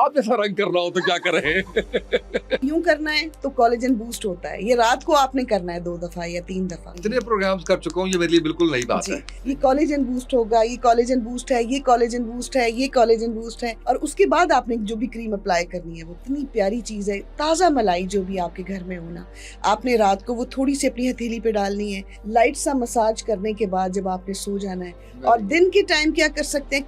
गुलाब जैसा रंग करना हो तो क्या करें? यूं करना है तो कोलेजन बूस्ट होता है, ये रात को आपने करना है 2 दफा या 3 दफा। इतने प्रोग्राम्स कर चुका हूँ, ये मेरे लिए बिल्कुल नई बात जी, है। ये कोलेजन बूस्ट होगा, ये कोलेजन बूस्ट है, ये कोलेजन बूस्ट है, ये कोलेजन बूस्ट है। और उसके बाद आपने जो भी क्रीम अप्लाई करनी है, वो इतनी प्यारी चीज है। ताजा मलाई जो भी आपके घर में हो ना, आपने रात को वो थोड़ी सी अपनी हथेली पे डालनी है। लाइट सा मसाज करने के बाद जब आपने सो जाना है, और दिन के टाइम क्या कर सकते हैं,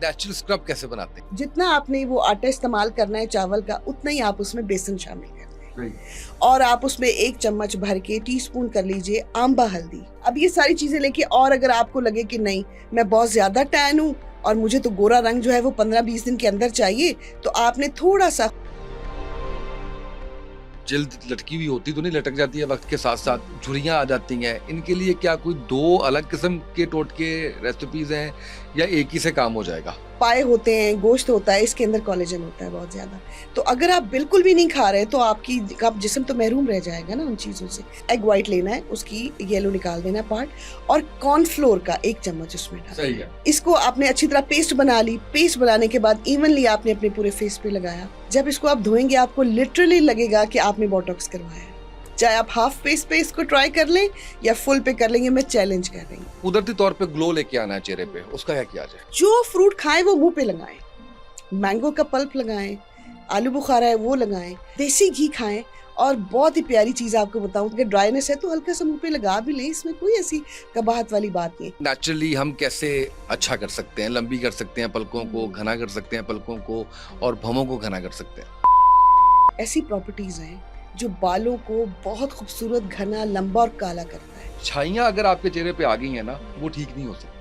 नेचुरल स्क्रब कैसे बनाते हैं? जितना आपने वो आटा इस्तेमाल करना है चावल का, उतना ही आप उसमें बेसन शामिल करना है। Right. और आप उसमें 1 चम्मच भर के टीस्पून कर लीजिए आंबा हल्दी। अब ये सारी चीजें लेके, और अगर आपको लगे कि नहीं मैं बहुत ज्यादा टैन हूँ और मुझे तो गोरा रंग जो है वो 15-20 दिन के अंदर चाहिए, तो आपने थोड़ा सा, जल्द लटकी हुई होती तो नहीं, लटक जाती है वक्त के साथ साथ, झुर्रियां आ जाती हैं, इनके लिए क्या कोई 2 अलग किस्म के टोटके रेसिपीज हैं या एक ही से काम हो जाएगा? पाए होते हैं, गोश्त होता है, इसके अंदर कोलेजन होता है बहुत ज्यादा। तो अगर आप बिल्कुल भी नहीं खा रहे तो आप जिस्म तो महरूम रह जाएगा ना उन चीजों से। एग व्हाइट लेना है, उसकी येलो निकाल देना पार्ट, और कॉर्नफ्लोर का 1 चम्मच उसमें डालना। सही है। इसको आपने अच्छी तरह पेस्ट बना ली। पेस्ट बनाने के बाद इवनली आपने अपने पूरे फेस पे लगाया। जब इसको आप धोएंगे, आपको लिटरली लगेगा कि आपने बोटॉक्स करवाया है। चाहे आप हाफ फेस पे इसको ट्राई कर लें या फुल पे कर लेंगे, मैं चैलेंज कर रही हूँ। कुदरती तौर पे ग्लो लेके आना है चेहरे पे, उसका क्या किया जाए? जो फ्रूट खाएं वो मुंह पे लगाएं। मैंगो का पल्प लगाएं, आलू बुखारा है वो लगाएं, देसी घी खाएं। और बहुत ही प्यारी चीज आपको बताऊं, अगर ड्राइनेस है तो हल्का सा मुंह पे लगा भी लें, इसमें कोई ऐसी कबाहत वाली बात नहीं है। नेचुरली हम कैसे अच्छा कर सकते हैं, लंबी कर सकते हैं पलकों को, घना कर सकते हैं पलकों को, और भवों को घना कर सकते हैं? ऐसी प्रॉपर्टीज हैं जो बालों को बहुत खूबसूरत, घना, लंबा और काला करता है। छाइयां अगर आपके चेहरे पे आ गई हैं ना, वो ठीक नहीं हो सकती।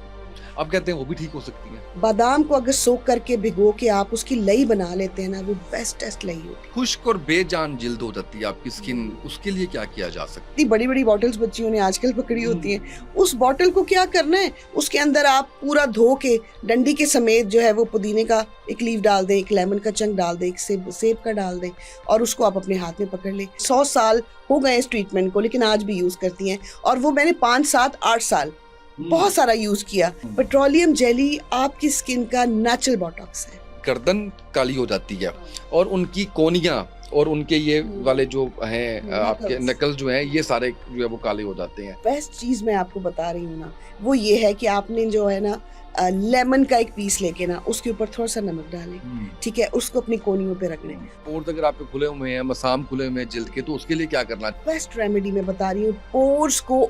आप कहते हैं वो भी ठीक हो सकती हैं। बादाम को अगर सोख करके भिगो के आप उसकी लई बना लेते हैं ना, वो बेस्ट टेस्ट लई होती है। खुश्क और बेजान जिल्द हो जाती है आपकी स्किन, उसके लिए क्या किया जा सकता है? इतनी बड़ी बड़ी बॉटल्स बच्चियों ने आजकल पकड़ी होती हैं। उस बॉटल को क्या करना है, उसके अंदर आप पूरा धो के डंडी के समेत जो है वो पुदीने का 1 लीफ डाल दें, 1 लेमन का चंक डाल दें, 1 सेब का डाल दें, और उसको आप अपने हाथ में पकड़ लें। 100 साल हो गए इस ट्रीटमेंट को, लेकिन आज भी यूज करती हैं। और वो मैंने 5, 7, 8 साल बहुत सारा यूज किया। पेट्रोलियम जेली आपकी स्किन का नेचुरल बोटॉक्स है। गर्दन काली हो जाती है और उनकी कोनियां और उनके ये वाले जो हैं आपके नकल्स जो हैं, ये सारे जो है वो काले हो जाते हैं। बेस्ट चीज मैं आपको बता रही हूँ ना, वो ये है कि आपने जो है ना लेमन का 1 पीस लेके ना, उसके ऊपर थोड़ा सा नमक डालें, ठीक है, उसको अपनी कोनियों पे रख लें। पोर्स अगर आपके खुले हुए हैं, मसाम खुले हुए हैं जिल्द के, तो उसके लिए क्या करना है? बेस्ट रेमेडी मैं बता रही हूँ पोर्स को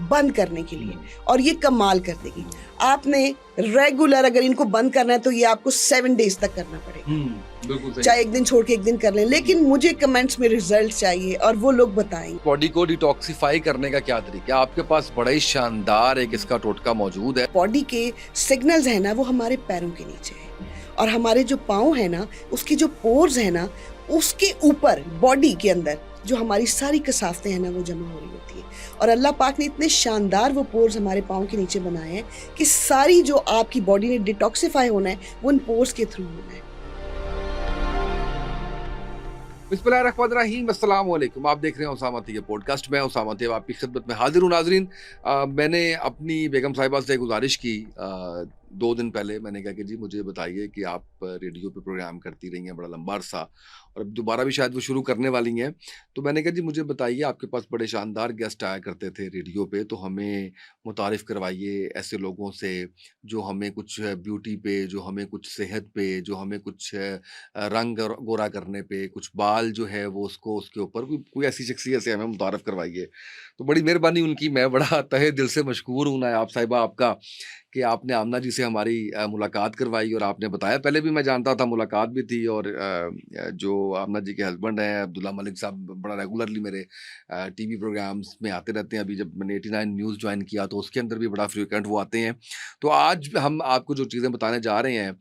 बंद करने के लिए, और ये कमाल कर देगी। आपने रेगुलर अगर इनको बंद करना है तो ये आपको 7 डेज तक करना पड़ेगा। बिल्कुल सही। चाहे 1 दिन छोड़ के 1 दिन कर लें, लेकिन मुझे कमेंट्स में रिजल्ट चाहिए और वो लोग बताएंगे। बॉडी को डिटॉक्सिफाई करने का क्या तरीका है? आपके पास बड़ा ही शानदार एक इसका टोटका मौजूद है। बॉडी के सिग्नल्स है ना, वो हमारे पैरों के नीचे है, और हमारे जो पाँव है ना, उसके जो पोर्स है ना, उसके ऊपर बॉडी के अंदर जो हमारी सारी कसावतें हैं ना, वो जमा हो रही होती है। और अल्लाह पाक ने इतने शानदार वो पोर्स हमारे पाँव के नीचे बनाए हैं कि सारी जो आपकी बॉडी ने डिटॉक्सिफाई होना है, वो उन पोर्स के थ्रू होना है। बिस्मिल्लाहिर्रहमानिर्रहीम, अस्सलाम वालेकुम। आप देख रहे हैं उसामा तैयब पॉडकास्ट। मैं उसामा तैयब आपकी खिदमत में हाजिर हूँ। नाजरीन, मैंने अपनी बेगम साहिबा से गुजारिश की 2 दिन पहले। मैंने कहा कि जी मुझे बताइए कि आप रेडियो पे प्रोग्राम करती रही हैं बड़ा लंबा अरसा, और अब दोबारा भी शायद वो शुरू करने वाली हैं। तो मैंने कहा जी मुझे बताइए, आपके पास बड़े शानदार गेस्ट आया करते थे रेडियो पे, तो हमें मुतारिफ़ करवाइए ऐसे लोगों से जो हमें कुछ ब्यूटी पे, जो हमें कुछ सेहत पे, जो हमें कुछ रंग गोरा करने पे, कुछ बाल जो है वो उसको उसके ऊपर कोई ऐसी शख्सियत से हमें मुतारिफ़ करवाइए। तो बड़ी मेहरबानी उनकी, मैं बड़ा तहे दिल से मशकूर हूँ नायाब साहिबा आपका कि आपने आमना जी से हमारी मुलाकात करवाई। और आपने बताया, पहले भी मैं जानता था, मुलाकात भी थी, और जो आमना जी के हस्बैंड हैं अब्दुल्ला मलिक साहब, बड़ा रेगुलरली मेरे टीवी प्रोग्राम्स में आते रहते हैं। अभी जब मैंने 89 न्यूज़ ज्वाइन किया तो उसके अंदर भी बड़ा फ्रीक्वेंट वो आते हैं। तो आज हम आपको जो चीज़ें बताने जा रहे हैं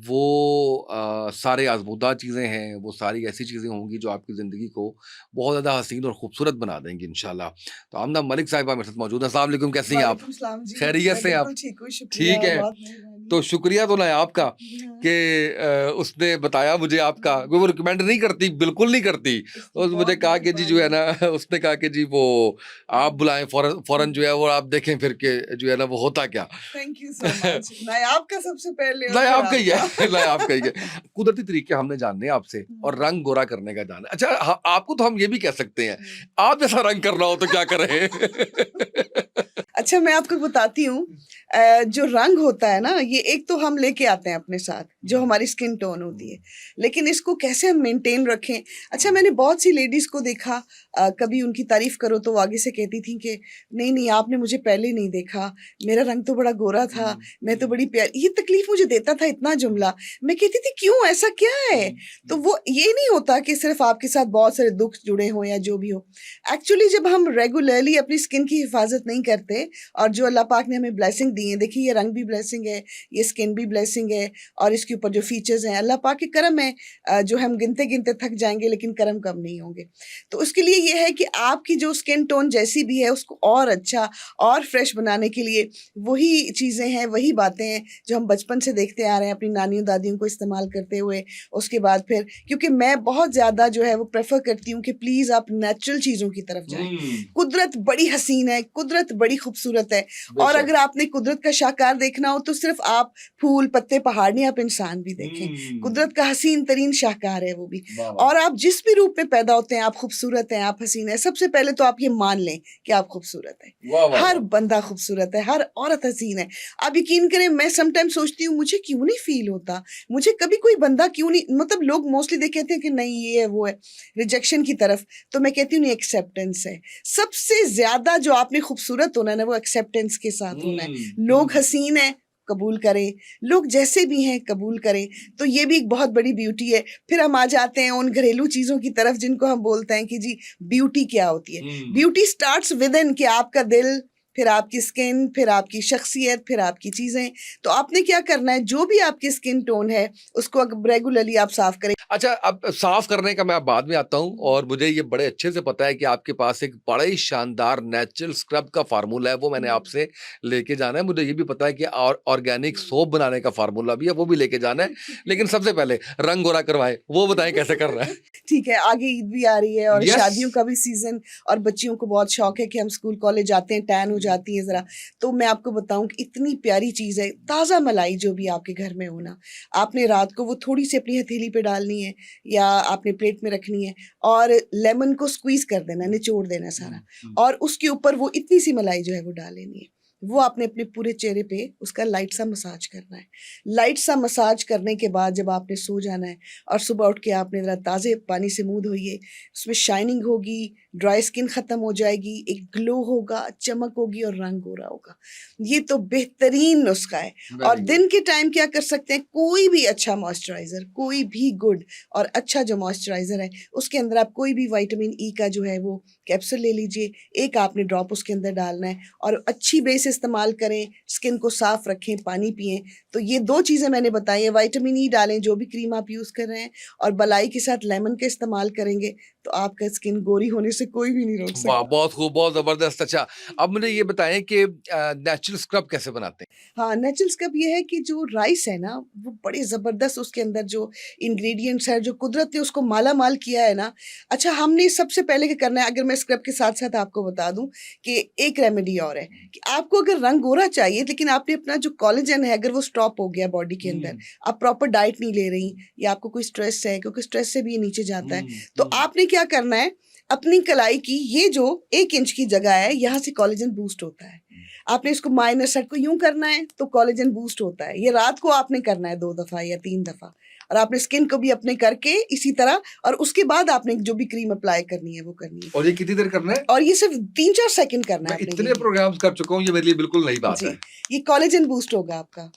वो सारे आज़मूदा चीज़ें हैं, वो सारी ऐसी चीज़ें होंगी जो आपकी ज़िंदगी को बहुत ज़्यादा हसीन और खूबसूरत बना देंगी इंशाल्लाह। तो आमना मलिक साहिबा मेरे साथ मौजूद हैं। अस्सलाम वालेकुम, कैसी हैं आप? वालेकुम सलाम जी, खैरियत मैं से आप? बिल्कुल ठीक हूँ, शुक्रिया ठीक है। बहुत तो शुक्रिया तो नायाब का कि उसने बताया मुझे आपका, वो रिकमेंड नहीं करती, बिल्कुल नहीं करती। और मुझे कहा कि जी जो है ना, उसने कहा कि जी वो आप बुलाएं फौरन फौरन जो है वो आप देखें फिर के जो है ना वो होता क्या। Thank you so much. Nayab का सबसे पहले और नायाब फिर का ही है, आपका। नायाब का ही है। कुदरती तरीके हमने जानने हैं आपसे और रंग गोरा करने का जानना है। अच्छा आपको तो हम ये भी कह सकते हैं, आप जैसा रंग करना हो तो क्या करें? अच्छा, मैं आपको बताती हूँ, जो रंग होता है ना, ये एक तो हम लेके आते हैं अपने साथ, जो हमारी स्किन टोन होती है, लेकिन इसको कैसे हम मेंटेन रखें। अच्छा, मैंने बहुत सी लेडीज को देखा, कभी उनकी तारीफ करो तो वो आगे से कहती थी कि नहीं नहीं, आपने मुझे पहले नहीं देखा, मेरा रंग तो बड़ा गोरा था, मैं तो बड़ी प्यारी। ये तकलीफ मुझे देता था इतना जुमला। मैं कहती थी क्यों, ऐसा क्या है? तो वो ये नहीं होता कि सिर्फ आपके साथ बहुत सारे दुख जुड़े हों या जो भी हो। एक्चुअली जब हम रेगुलरली अपनी स्किन की हिफाजत नहीं करते, और जो अल्लाह पाक ने हमें ब्लेसिंग दी है, देखिए ये रंग भी ब्लेसिंग है, ये स्किन भी ब्लेसिंग है, और इसके ऊपर जो फीचर्स हैं अल्लाह पाक के करम है, जो हम गिनते गिनते थक जाएंगे लेकिन करम कम नहीं होंगे। तो उसके लिए ये है कि आपकी जो स्किन टोन जैसी भी है उसको और अच्छा और फ्रेश बनाने के लिए वही चीज़ें हैं, वही बातें हैं जो हम बचपन से देखते आ रहे हैं अपनी नानियों दादियों को इस्तेमाल करते हुए। उसके बाद फिर, क्योंकि मैं बहुत ज़्यादा जो है वो प्रेफर करती हूँ कि प्लीज़ आप नेचुरल चीज़ों की तरफ जाएं। कुदरत बड़ी हसीन है, कुदरत बड़ी खूबसूरत है, और अगर आपने कुदरत का शाहकार देखना हो तो सिर्फ आप फूल पत्ते पहाड़ नहीं, आप इंसान भी देखें। कुदरत का हसीन तरीन शाहकार है वो भी। और आप जिस भी रूप में पैदा होते हैं, आप खूबसूरत हैं, आप हसीन हैं। सबसे पहले तो आप ये मान लें कि आप खूबसूरत हैं। हर बंदा खूबसूरत है, हर औरत हसीन है। आप यकीन करें, मैं समटाइम सोचती हूँ मुझे क्यों नहीं फील होता, मुझे कभी कोई बंदा क्यों नहीं, मतलब लोग मोस्टली देख कहते हैं कि नहीं ये है वो है, रिजेक्शन की तरफ। तो मैं कहती हूँ नहीं, एक्सेप्टेंस है सबसे ज्यादा। जो आपने खूबसूरत होना है ना, वो एक्सेप्टेंस के साथ होना है। लोग हसीन है, कबूल करें, लोग जैसे भी हैं कबूल करें। तो ये भी एक बहुत बड़ी ब्यूटी है। फिर हम आ जाते हैं उन घरेलू चीजों की तरफ जिनको हम बोलते हैं कि जी ब्यूटी क्या होती है। ब्यूटी स्टार्ट्स विद इन, कि आपका दिल, फिर आपकी स्किन, फिर आपकी शख्सियत, फिर आपकी चीजें। तो आपने क्या करना है, जो भी आपकी स्किन टोन है उसको अगर रेगुलरली आप साफ करें। अच्छा, अब साफ करने का मैं अब बाद में आता हूँ, और मुझे ये बड़े अच्छे से पता है कि आपके पास एक बड़ा ही शानदार नेचुरल स्क्रब का फार्मूला है, वो मैंने आपसे लेके जाना है। मुझे ये भी पता है कि ऑर्गेनिक सोप बनाने का फार्मूला भी है, वो भी लेके जाना है। लेकिन सबसे पहले रंग गोरा करवाए, वो बताएं कैसे कर रहा है। ठीक है, आगे ईद भी आ रही है और Yes. शादियों का भी सीजन, और बच्चियों को बहुत शौक है कि हम स्कूल कॉलेज जाते हैं, टैन हो जाती है जरा। तो मैं आपको बताऊं कि इतनी प्यारी चीज है, ताज़ा मलाई जो भी आपके घर में होना, आपने रात को वो थोड़ी सी अपनी हथेली पे डालनी है या आपने प्लेट में रखनी है, और लेमन को स्क्वीज कर देना, निचोड़ देना सारा, और उसके ऊपर वो इतनी सी मलाई जो है वो डाल लेनी है। वो आपने अपने पूरे चेहरे पे उसका लाइट सा मसाज करना है। लाइट सा मसाज करने के बाद जब आपने सो जाना है, और सुबह उठ के आपने ज़रा ताज़े पानी से मुंह धोइए, उसमें शाइनिंग होगी, ड्राई स्किन ख़त्म हो जाएगी, एक ग्लो होगा, चमक होगी और रंग गोरा होगा। ये तो बेहतरीन नुस्खा है। और दिन के टाइम क्या कर सकते हैं, कोई भी अच्छा मॉइस्चराइज़र, कोई भी गुड और अच्छा जो मॉइस्चराइज़र है उसके अंदर आप कोई भी विटामिन ई का जो है वो कैप्सूल ले लीजिए, एक आपने ड्रॉप उसके अंदर डालना है, और अच्छी बेस इस्तेमाल करें, स्किन को साफ रखें, पानी पिएं। तो ये दो चीज़ें मैंने बताई हैं, विटामिन ई डालें जो भी क्रीम आप यूज़ कर रहे हैं, और बलाई के साथ लेमन का इस्तेमाल करेंगे तो आपका स्किन गोरी होने से कोई भी नहीं रोक वाह, सकता। बहुत खूब, बहुत जबरदस्त। अच्छा, अब मुझे ये बताएं कि नेचुरल स्क्रब कैसे बनाते हैं? हाँ, नेचुरल स्क्रब ये है कि जो राइस है ना, वो बड़े ज़बरदस्त, उसके अंदर जो इंग्रेडिएंट्स है, जो कुदरत ने उसको माला माल किया है ना। अच्छा, हमने सबसे पहले क्या करना है, अगर मैं स्क्रब के साथ साथ आपको बता दूं कि एक रेमेडी और है कि आपको अगर रंग गोरा चाहिए लेकिन आपने अपना जो कोलेजन है अगर वो स्टॉप हो गया बॉडी के अंदर, आप प्रॉपर डाइट नहीं ले रही, या आपको कोई स्ट्रेस है, क्योंकि स्ट्रेस से भी ये नीचे जाता है, तो आपने क्या करना है, अपनी कलाई की ये जो 1 इंच की जगह है, यहाँ से कोलेजन बूस्ट होता है। आपने इसको माइनर सेट को यूं करना है तो कोलेजन बूस्ट होता है। ये रात को आपने करना है 2 दफा या 3 दफा, और आपने स्किन को भी अपने करके इसी तरह, और उसके बाद आपने जो भी क्रीम अप्लाई करनी है वो करनी है। और ये कितनी देर करना है? और ये सिर्फ 3-4 सेकंड करना है मैं आपने इतने ये। प्रोग्राम्स कर चुका हूँ, ये मेरे लिए बिल्कुल नई बात जी, है। ये कोलेजन बूस्ट होगा आपका।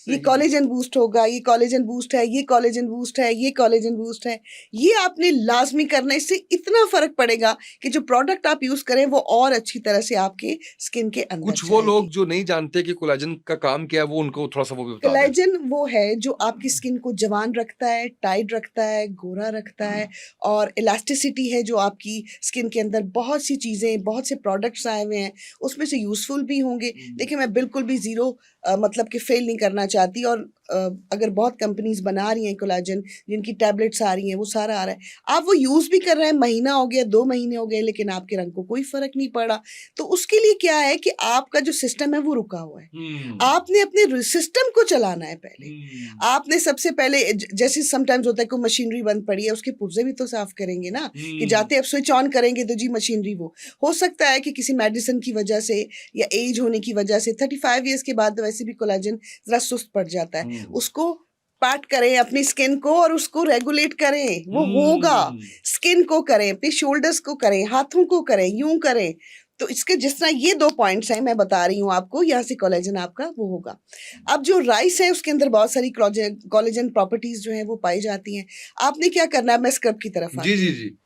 ये कोलेजन बूस्ट होगा, ये कोलेजन बूस्ट है, ये कोलेजन बूस्ट है, ये कोलेजन बूस्ट है। ये आपने लाजमी करना है, इससे इतना फर्क पड़ेगा कि जो प्रोडक्ट आप यूज करें वो और अच्छी तरह से आपके स्किन के अंदर कुछ वो लोग जाएगी। जो नहीं जानते कि कोलेजन का काम क्या है, वो उनको थोड़ा सा वो भी बता दें। कोलेजन वो है जो आपकी स्किन को जवान रखता है, टाइट रखता है, गोरा रखता है, और इलास्टिसिटी है जो आपकी स्किन के अंदर बहुत सी चीज़ें, बहुत से प्रोडक्ट्स आए हुए हैं, उसमें से यूज़फुल भी होंगे। देखिए, मैं बिल्कुल भी ज़ीरो मतलब कि फेल नहीं करना चाहती, और अगर बहुत कंपनीज बना रही हैं कोलेजन, जिनकी टैबलेट्स आ रही हैं, वो सारा आ रहा है, आप वो यूज़ भी कर रहे हैं, महीना हो गया, 2 महीने हो गए, लेकिन आपके रंग को कोई फ़र्क नहीं पड़ा, तो उसके लिए क्या है कि आपका जो सिस्टम है वो रुका हुआ है। आपने अपने सिस्टम को चलाना है पहले। आपने सबसे पहले जैसे समटाइम्स होता है कोई मशीनरी बंद पड़ी है, उसके पुर्जे भी तो साफ करेंगे ना, कि जाते अब स्विच ऑन करेंगे तो जी मशीनरी वो हो सकता है कि किसी मेडिसिन की वजह से या एज होने की वजह से 35 ईयर्स के बाद तो वैसे भी कोलेजन जरा सुस्त पड़ जाता है, उसको पैट करें अपनी स्किन को और उसको रेगुलेट करें, वो होगा। स्किन को करें, अपने शोल्डर्स को करें, हाथों को करें, यूं करें। तो इसके जिस तरह ये 2 पॉइंट्स हैं, मैं बता रही हूँ आपको, यहाँ से कोलेजन आपका वो होगा। अब जो राइस है उसके अंदर बहुत सारी कोलेजन प्रॉपर्टीज जो है वो पाई जाती हैं। आपने क्या करना है, मैं स्क्रब की तरफ जी आती जी हूँ। जी।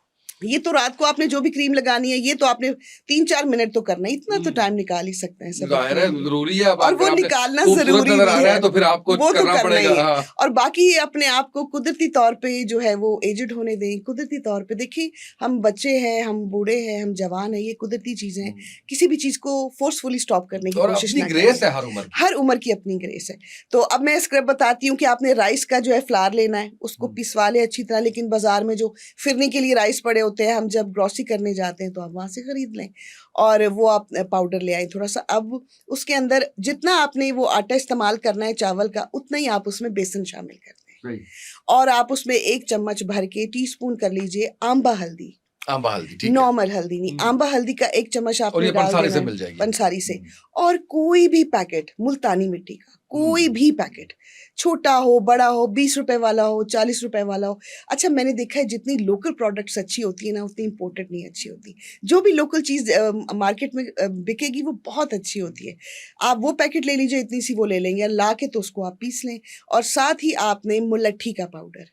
ये तो रात को आपने जो भी क्रीम लगानी है, ये तो आपने 3-4 मिनट तो करना है, इतना तो टाइम निकाल ही सकते हैं सब जाहिर अपने है लिए। जरूरी है। अब और वो अगर आपने निकालना खूबसूरत ज़रूरी नजर भी आ रहा है, है तो फिर आपको वो तो करना करना ही पड़ेगा। है। हाँ। और बाकी ये अपने आप को कुदरती तौर पे जो है वो एजेड होने दें, कुदरती तौर पे। देखिए, हम बच्चे हैं, हम बूढ़े हैं, हम जवान हैं, ये कुदरती चीज़ें हैं। किसी भी चीज़ को फोर्सफुली स्टॉप करने की और कोशिश अपनी ना ग्रेस करें। है हर उम्र की। हर उम्र की अपनी ग्रेस है। तो अब मैं स्क्रब बताती हूँ कि आपने राइस का जो है फ्लावर लेना है, उसको पिसवा लें अच्छी तरह, लेकिन बाजार में जो फिरने के लिए राइस पड़े होते हैं, हम जब ग्रोसरी करने जाते हैं तो आप वहाँ से खरीद लें, और वो आप पाउडर ले आए थोड़ा सा। अब उसके अंदर जितना आपने वो आटा इस्तेमाल करना है चावल का, उतना ही आप उसमें बेसन शामिल कर दें, सही। और आप उसमें 1 चम्मच भर के टीस्पून कर लीजिए आंबा हल्दी। आंबा हल्दी, ठीक है। नॉर्मल हल्दी नहीं, आंबा हल्दी का 1 चम्मच और आपने ये डाल पंसारी देना से है, मिल जाएगी। पंसारी से। और कोई भी पैकेट मुल्तानी मिट्टी का, कोई भी पैकेट, छोटा हो, बड़ा हो, 20 रुपए वाला हो, 40 रुपए वाला हो। अच्छा, मैंने देखा है जितनी लोकल प्रोडक्ट्स अच्छी होती है ना, उतनी इम्पोर्टेड नहीं अच्छी होती। जो भी लोकल चीज़ मार्केट में बिकेगी वो बहुत अच्छी होती है। आप वो पैकेट ले लीजिए, इतनी सी वो ले लेंगे, ला के तो उसको आप पीस लें। और साथ ही आपने मुलट्ठी का पाउडर,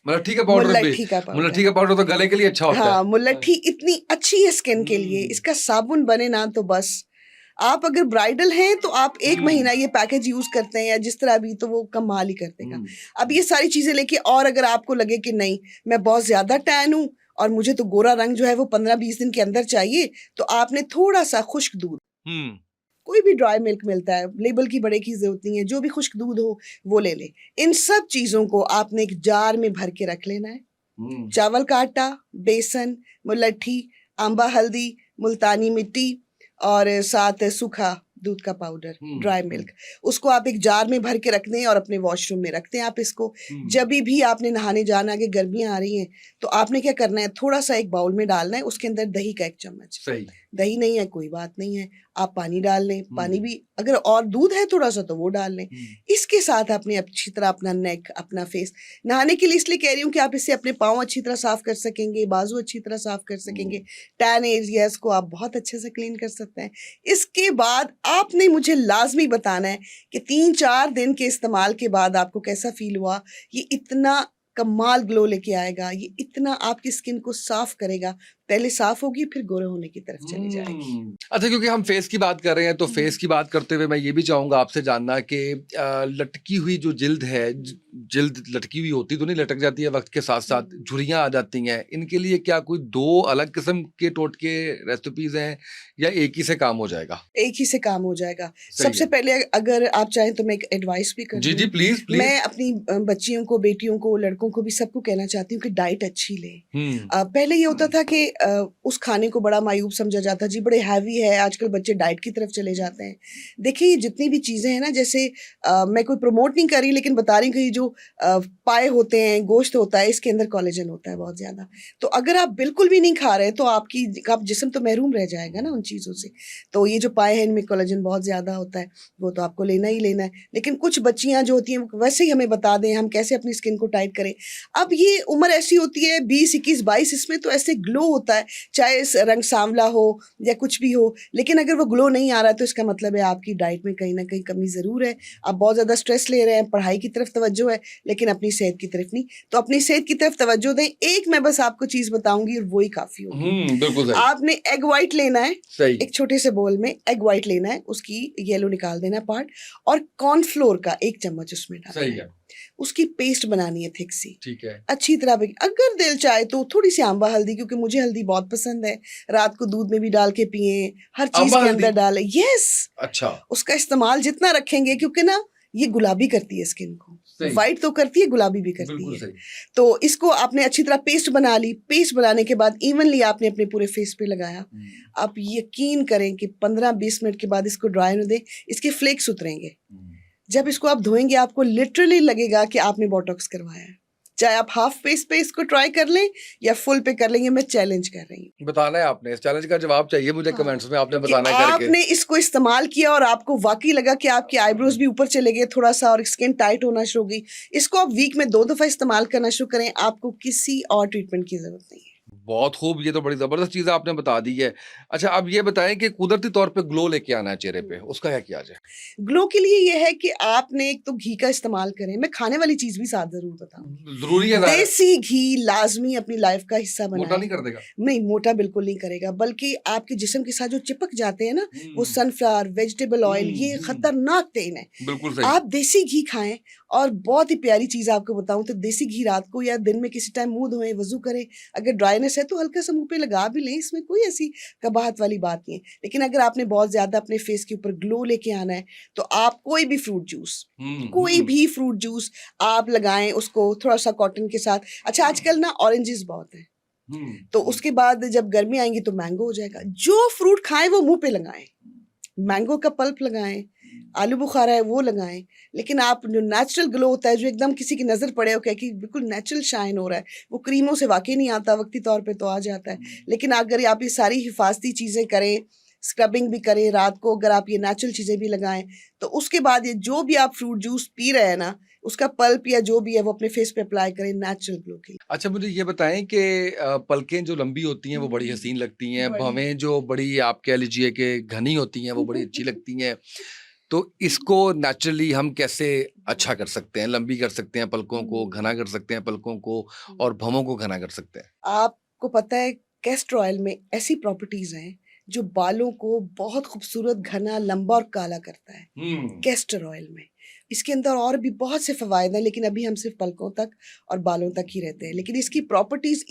मुलट्ठी का पाउडर भी। मुलट्ठी का मुलट्ठी पाउडर, का पाउडर तो गले के लिए अच्छा होता है। हाँ, मुलट्ठी इतनी अच्छी है स्किन के लिए, इसका साबुन बने ना तो बस। आप अगर ब्राइडल हैं तो आप 1 महीना ये पैकेज यूज़ करते हैं या जिस तरह भी, तो वो कमाल ही कर देगा। अब ये सारी चीज़ें लेके, और अगर आपको लगे कि नहीं, मैं बहुत ज़्यादा टैन हूँ और मुझे तो गोरा रंग जो है वो 15-20 दिन के अंदर चाहिए, तो आपने थोड़ा-सा खुश्क दूध, कोई भी ड्राई मिल्क मिलता है, लेबल की बड़े की ज़रूरत नहीं है, जो भी खुश्क दूध हो वो ले लें। इन सब चीज़ों को आपने एक जार में भर के रख लेना है। चावल का आटा, बेसन, मुलट्ठी, आंबा हल्दी, मुल्तानी मिट्टी, और साथ सूखा दूध का पाउडर, ड्राई मिल्क, उसको आप एक जार में भर के रख दें और अपने वॉशरूम में रखते हैं आप इसको। जब भी आपने नहाने जाना, कि गर्मियाँ आ रही हैं, तो आपने क्या करना है, थोड़ा सा एक बाउल में डालना है, उसके अंदर दही का 1 चम्मच। सही। दही नहीं है कोई बात नहीं है, आप पानी डाल लें, पानी भी अगर और दूध है थोड़ा सा तो वो डाल लें। इसके साथ आपने अच्छी तरह अपना नेक, अपना फेस, नहाने के लिए इसलिए कह रही हूँ कि आप इससे अपने पाँव अच्छी तरह साफ कर सकेंगे, बाजू अच्छी तरह साफ कर सकेंगे, टैन एरियाज को आप बहुत अच्छे से क्लीन कर सकते हैं। इसके बाद आपने मुझे लाजमी बताना है कि 3-4 दिन के इस्तेमाल के बाद आपको कैसा फील हुआ। ये इतना कमाल ग्लो लेके आएगा, ये इतना आपकी स्किन को साफ करेगा, पहले साफ होगी फिर गोरे होने की तरफ चली जाएगी। अच्छा, क्योंकि हम फेस की बात कर रहे हैं तो फेस की बात करते हुए मैं ये भी चाहूंगा आपसे जानना कि लटकी हुई जो जिल्द है, जिल्द लटकी हुई होती तो नहीं, लटक जाती है वक्त के साथ साथ, झुर्रियां आ जाती हैं, इनके लिए क्या कोई 2 अलग किस्म के टोटके रेसिपीज हैं या एक ही से काम हो जाएगा? एक ही से काम हो जाएगा। सही सबसे है। पहले अगर आप चाहें तो मैं एक एडवाइस भी कर जी जी, दूं। Please please. मैं अपनी बच्चियों को, बेटियों को, लड़कों को भी, सबको कहना चाहती हूँ कि डाइट अच्छी लें। पहले ये होता था कि उस खाने को बड़ा मायूब समझा जाता, जी बड़े हैवी है, आजकल बच्चे डाइट की तरफ चले जाते हैं। देखिए, ये जितनी भी चीज़ें हैं ना, जैसे मैं कोई प्रमोट नहीं कर रही, लेकिन बता रही हूँ कि ये जो पाए होते हैं, गोश्त होता है, इसके अंदर कोलेजन होता है बहुत ज़्यादा। तो अगर आप बिल्कुल भी नहीं खा रहे तो आप जिस्म तो महरूम रह जाएगा ना उन चीज़ों से। तो ये जो पाए हैं, इनमें कोलेजन बहुत ज़्यादा होता है, वो तो आपको लेना ही लेना है। लेकिन कुछ बच्चियाँ जो होती हैं, वैसे ही हमें बता दें हम कैसे अपनी स्किन को टाइट करें। अब ये उम्र ऐसी होती है 20, 21, 22, इसमें तो ऐसे ग्लो होता होता है, चाहे इस रंग सांवला हो या कुछ भी हो, लेकिन अगर वो ग्लो नहीं आ रहा है तो इसका मतलब है आपकी डाइट में कहीं ना कहीं कमी ज़रूर है। आप बहुत ज़्यादा स्ट्रेस ले रहे हैं, पढ़ाई की तरफ तवज्जो है लेकिन अपनी सेहत की तरफ नहीं। तो अपनी सेहत की तरफ तवज्जो दें। एक मैं बस आपको चीज़ बताऊंगी और वही काफ़ी होगी। बिल्कुल सही। आपने एग वाइट लेना है, सही। एक छोटे से बोल में एग वाइट लेना है, उसकी येलो निकाल देना पार्ट, और कॉर्नफ्लोर का 1 चम्मच उसमें डालना सही है। है। उसकी पेस्ट बनानी है थिक सी, ठीक है। अच्छी तरह अगर दिल चाहे तो थोड़ी सी आंबा हल्दी, क्योंकि मुझे हल्दी बहुत पसंद है, रात को दूध में भी डाल के पिए, हर चीज आंबा के हल्दी? अंदर डालें। यस, अच्छा। उसका इस्तेमाल जितना रखेंगे, क्योंकि ना ये गुलाबी करती है स्किन को, सही। वाइट तो करती है, गुलाबी भी करती बिल्कुल है। सही। तो इसको आपने अच्छी तरह पेस्ट बना ली। पेस्ट बनाने के बाद इवनली आपने अपने पूरे फेस पे लगाया। आप यकीन करें कि 15-20 मिनट के बाद इसको ड्राई होने दें, इसके फ्लेक्स उतरेंगे। जब इसको आप धोएंगे आपको लिटरली लगेगा कि आपने बोटॉक्स करवाया है। चाहे आप हाफ फेस पे इसको ट्राई कर लें या फुल पे कर लेंगे, मैं चैलेंज कर रही हूँ। बताना है आपने, इस चैलेंज का जवाब चाहिए मुझे। हाँ, कमेंट्स में आपने कि बताना है करके। आपने इसको इस्तेमाल किया और आपको वाकई लगा कि आपकी आईब्रोज भी ऊपर चले गए थोड़ा सा और स्किन टाइट होना शुरू हो गई। इसको आप वीक में 2 दफा इस्तेमाल करना शुरू करें, आपको किसी और ट्रीटमेंट की जरूरत नहीं है। बहुत खूब, ये तो बड़ी जबरदस्त चीज आपने बता दी है। अच्छा, अब ये बताएं कि कुदरती तौर पे ग्लो लेके आना है चेहरे पे, उसका क्या किया जाए? ग्लो के लिए ये है कि आपने एक तो घी का इस्तेमाल करें। मैं खाने वाली चीज भी साथ जरूर बताऊंगी। जरूरी है ज़ाहिर है। देसी घी लाजमी अपनी लाइफ का हिस्सा मोटा बनाएं। नहीं कर देगा? नहीं, मोटा बिल्कुल नहीं करेगा, बल्कि आपके जिस्म के साथ जो चिपक जाते हैं ना, वो हम्म, सनफ्लावर, वेजिटेबल ऑयल, ये खतरनाक तेल है। बिल्कुल सही। आप देसी घी खाएं। और बहुत ही प्यारी चीज आपको बताऊं तो देसी घी रात को या दिन में किसी टाइम मुंह धोएं, वजू करें, अगर ड्राइनेस है तो हल्का सा मुंह पे लगा भी लें, इसमें कोई ऐसी कबाहत वाली बात नहीं है। लेकिन अगर आपने बहुत ज्यादा अपने फेस के ऊपर ग्लो लेके आना है तो आप कोई भी फ्रूट जूस, कोई भी फ्रूट जूस आप लगाएं, उसको थोड़ा सा कॉटन के साथ। अच्छा, आजकल ना ऑरेंजेस बहुत है, तो उसके बाद जब गर्मी आएंगी तो मैंगो हो जाएगा। जो फ्रूट खाएं वो मुंह पे लगाएं। मैंगो का पल्प लगाएं, आलू बुखारा है वो लगाएं। लेकिन आप जो नेचुरल ग्लो होता है, जो एकदम किसी की नजर पड़े हो कि बिल्कुल नेचुरल शाइन हो रहा है, वो क्रीमों से वाकई नहीं आता, वक्ती तौर पे तो आ जाता है। लेकिन अगर आप ये सारी हिफाजती चीजें करें, स्क्रबिंग भी करें रात को, अगर आप ये नेचुरल चीजें भी लगाएं, तो उसके बाद ये जो भी आप फ्रूट जूस पी रहे हैं ना, उसका पल्प या जो भी है वो अपने फेस पे अप्लाई करें नेचुरल ग्लो के लिए। अच्छा, मुझे ये बताएं कि पलकें जो लंबी होती हैं वो बड़ी हसीन लगती हैं, बड़ी। भवें जो बड़ी आप कह लीजिए कि घनी होती हैं वो बड़ी अच्छी लगती हैं। तो इसको नेचुरली हम कैसे अच्छा कर सकते हैं? लंबी कर सकते हैं पलकों को, घना कर सकते हैं पलकों को, और भवों को घना कर सकते हैं। आपको पता है कैस्टर ऑयल में ऐसी प्रॉपर्टीज हैं जो बालों को बहुत खूबसूरत, घना, लंबा और काला करता है। कैस्टर ऑयल में इसके अंदर और भी बहुत से फवायद हैं, लेकिन अभी हम सिर्फ पलकों तक और बालों तक ही रहते हैं। लेकिन इसकी प्रॉपर्टीज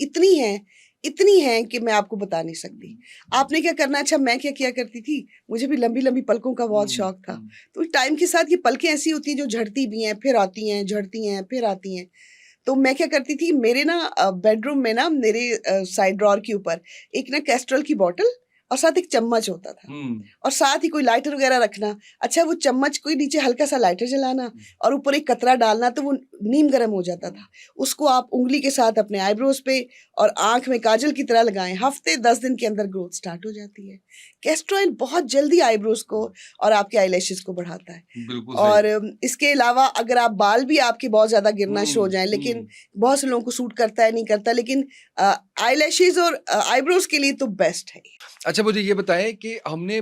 इतनी हैं कि मैं आपको बता नहीं सकती। आपने क्या करना, अच्छा मैं क्या किया करती थी, मुझे भी लंबी लंबी पलकों का बहुत शौक था। तो टाइम के साथ ये पलकें ऐसी होती हैं जो झड़ती भी हैं, फिर आती हैं, झड़ती हैं, फिर आती हैं। तो मैं क्या करती थी, मेरे ना बेडरूम में ना, मेरे साइड ड्रॉर के ऊपर एक ना कैस्ट्रॉल की बॉटल और साथ एक चम्मच होता था, और साथ ही कोई लाइटर वगैरह रखना। अच्छा, वो चम्मच को नीचे हल्का सा लाइटर जलाना और ऊपर एक कतरा डालना, तो वो नीम गर्म हो जाता था। उसको आप उंगली के साथ अपने आईब्रोज पे और आंख में काजल की तरह लगाएं। हफ्ते 10 दिन के अंदर ग्रोथ स्टार्ट हो जाती है। कैस्टर ऑयल बहुत जल्दी आईब्रोज को और आपके आईलैशेस को बढ़ाता है। बिल्कुल और सही। इसके अलावा अगर आप बाल भी आपके बहुत ज्यादा गिरना शुरू हो जाए, लेकिन बहुत से लोगों को सूट करता है, नहीं करता, लेकिन आईलैशेस और आईब्रोज के लिए तो बेस्ट है। अच्छा, मुझे ये बताएं कि हमने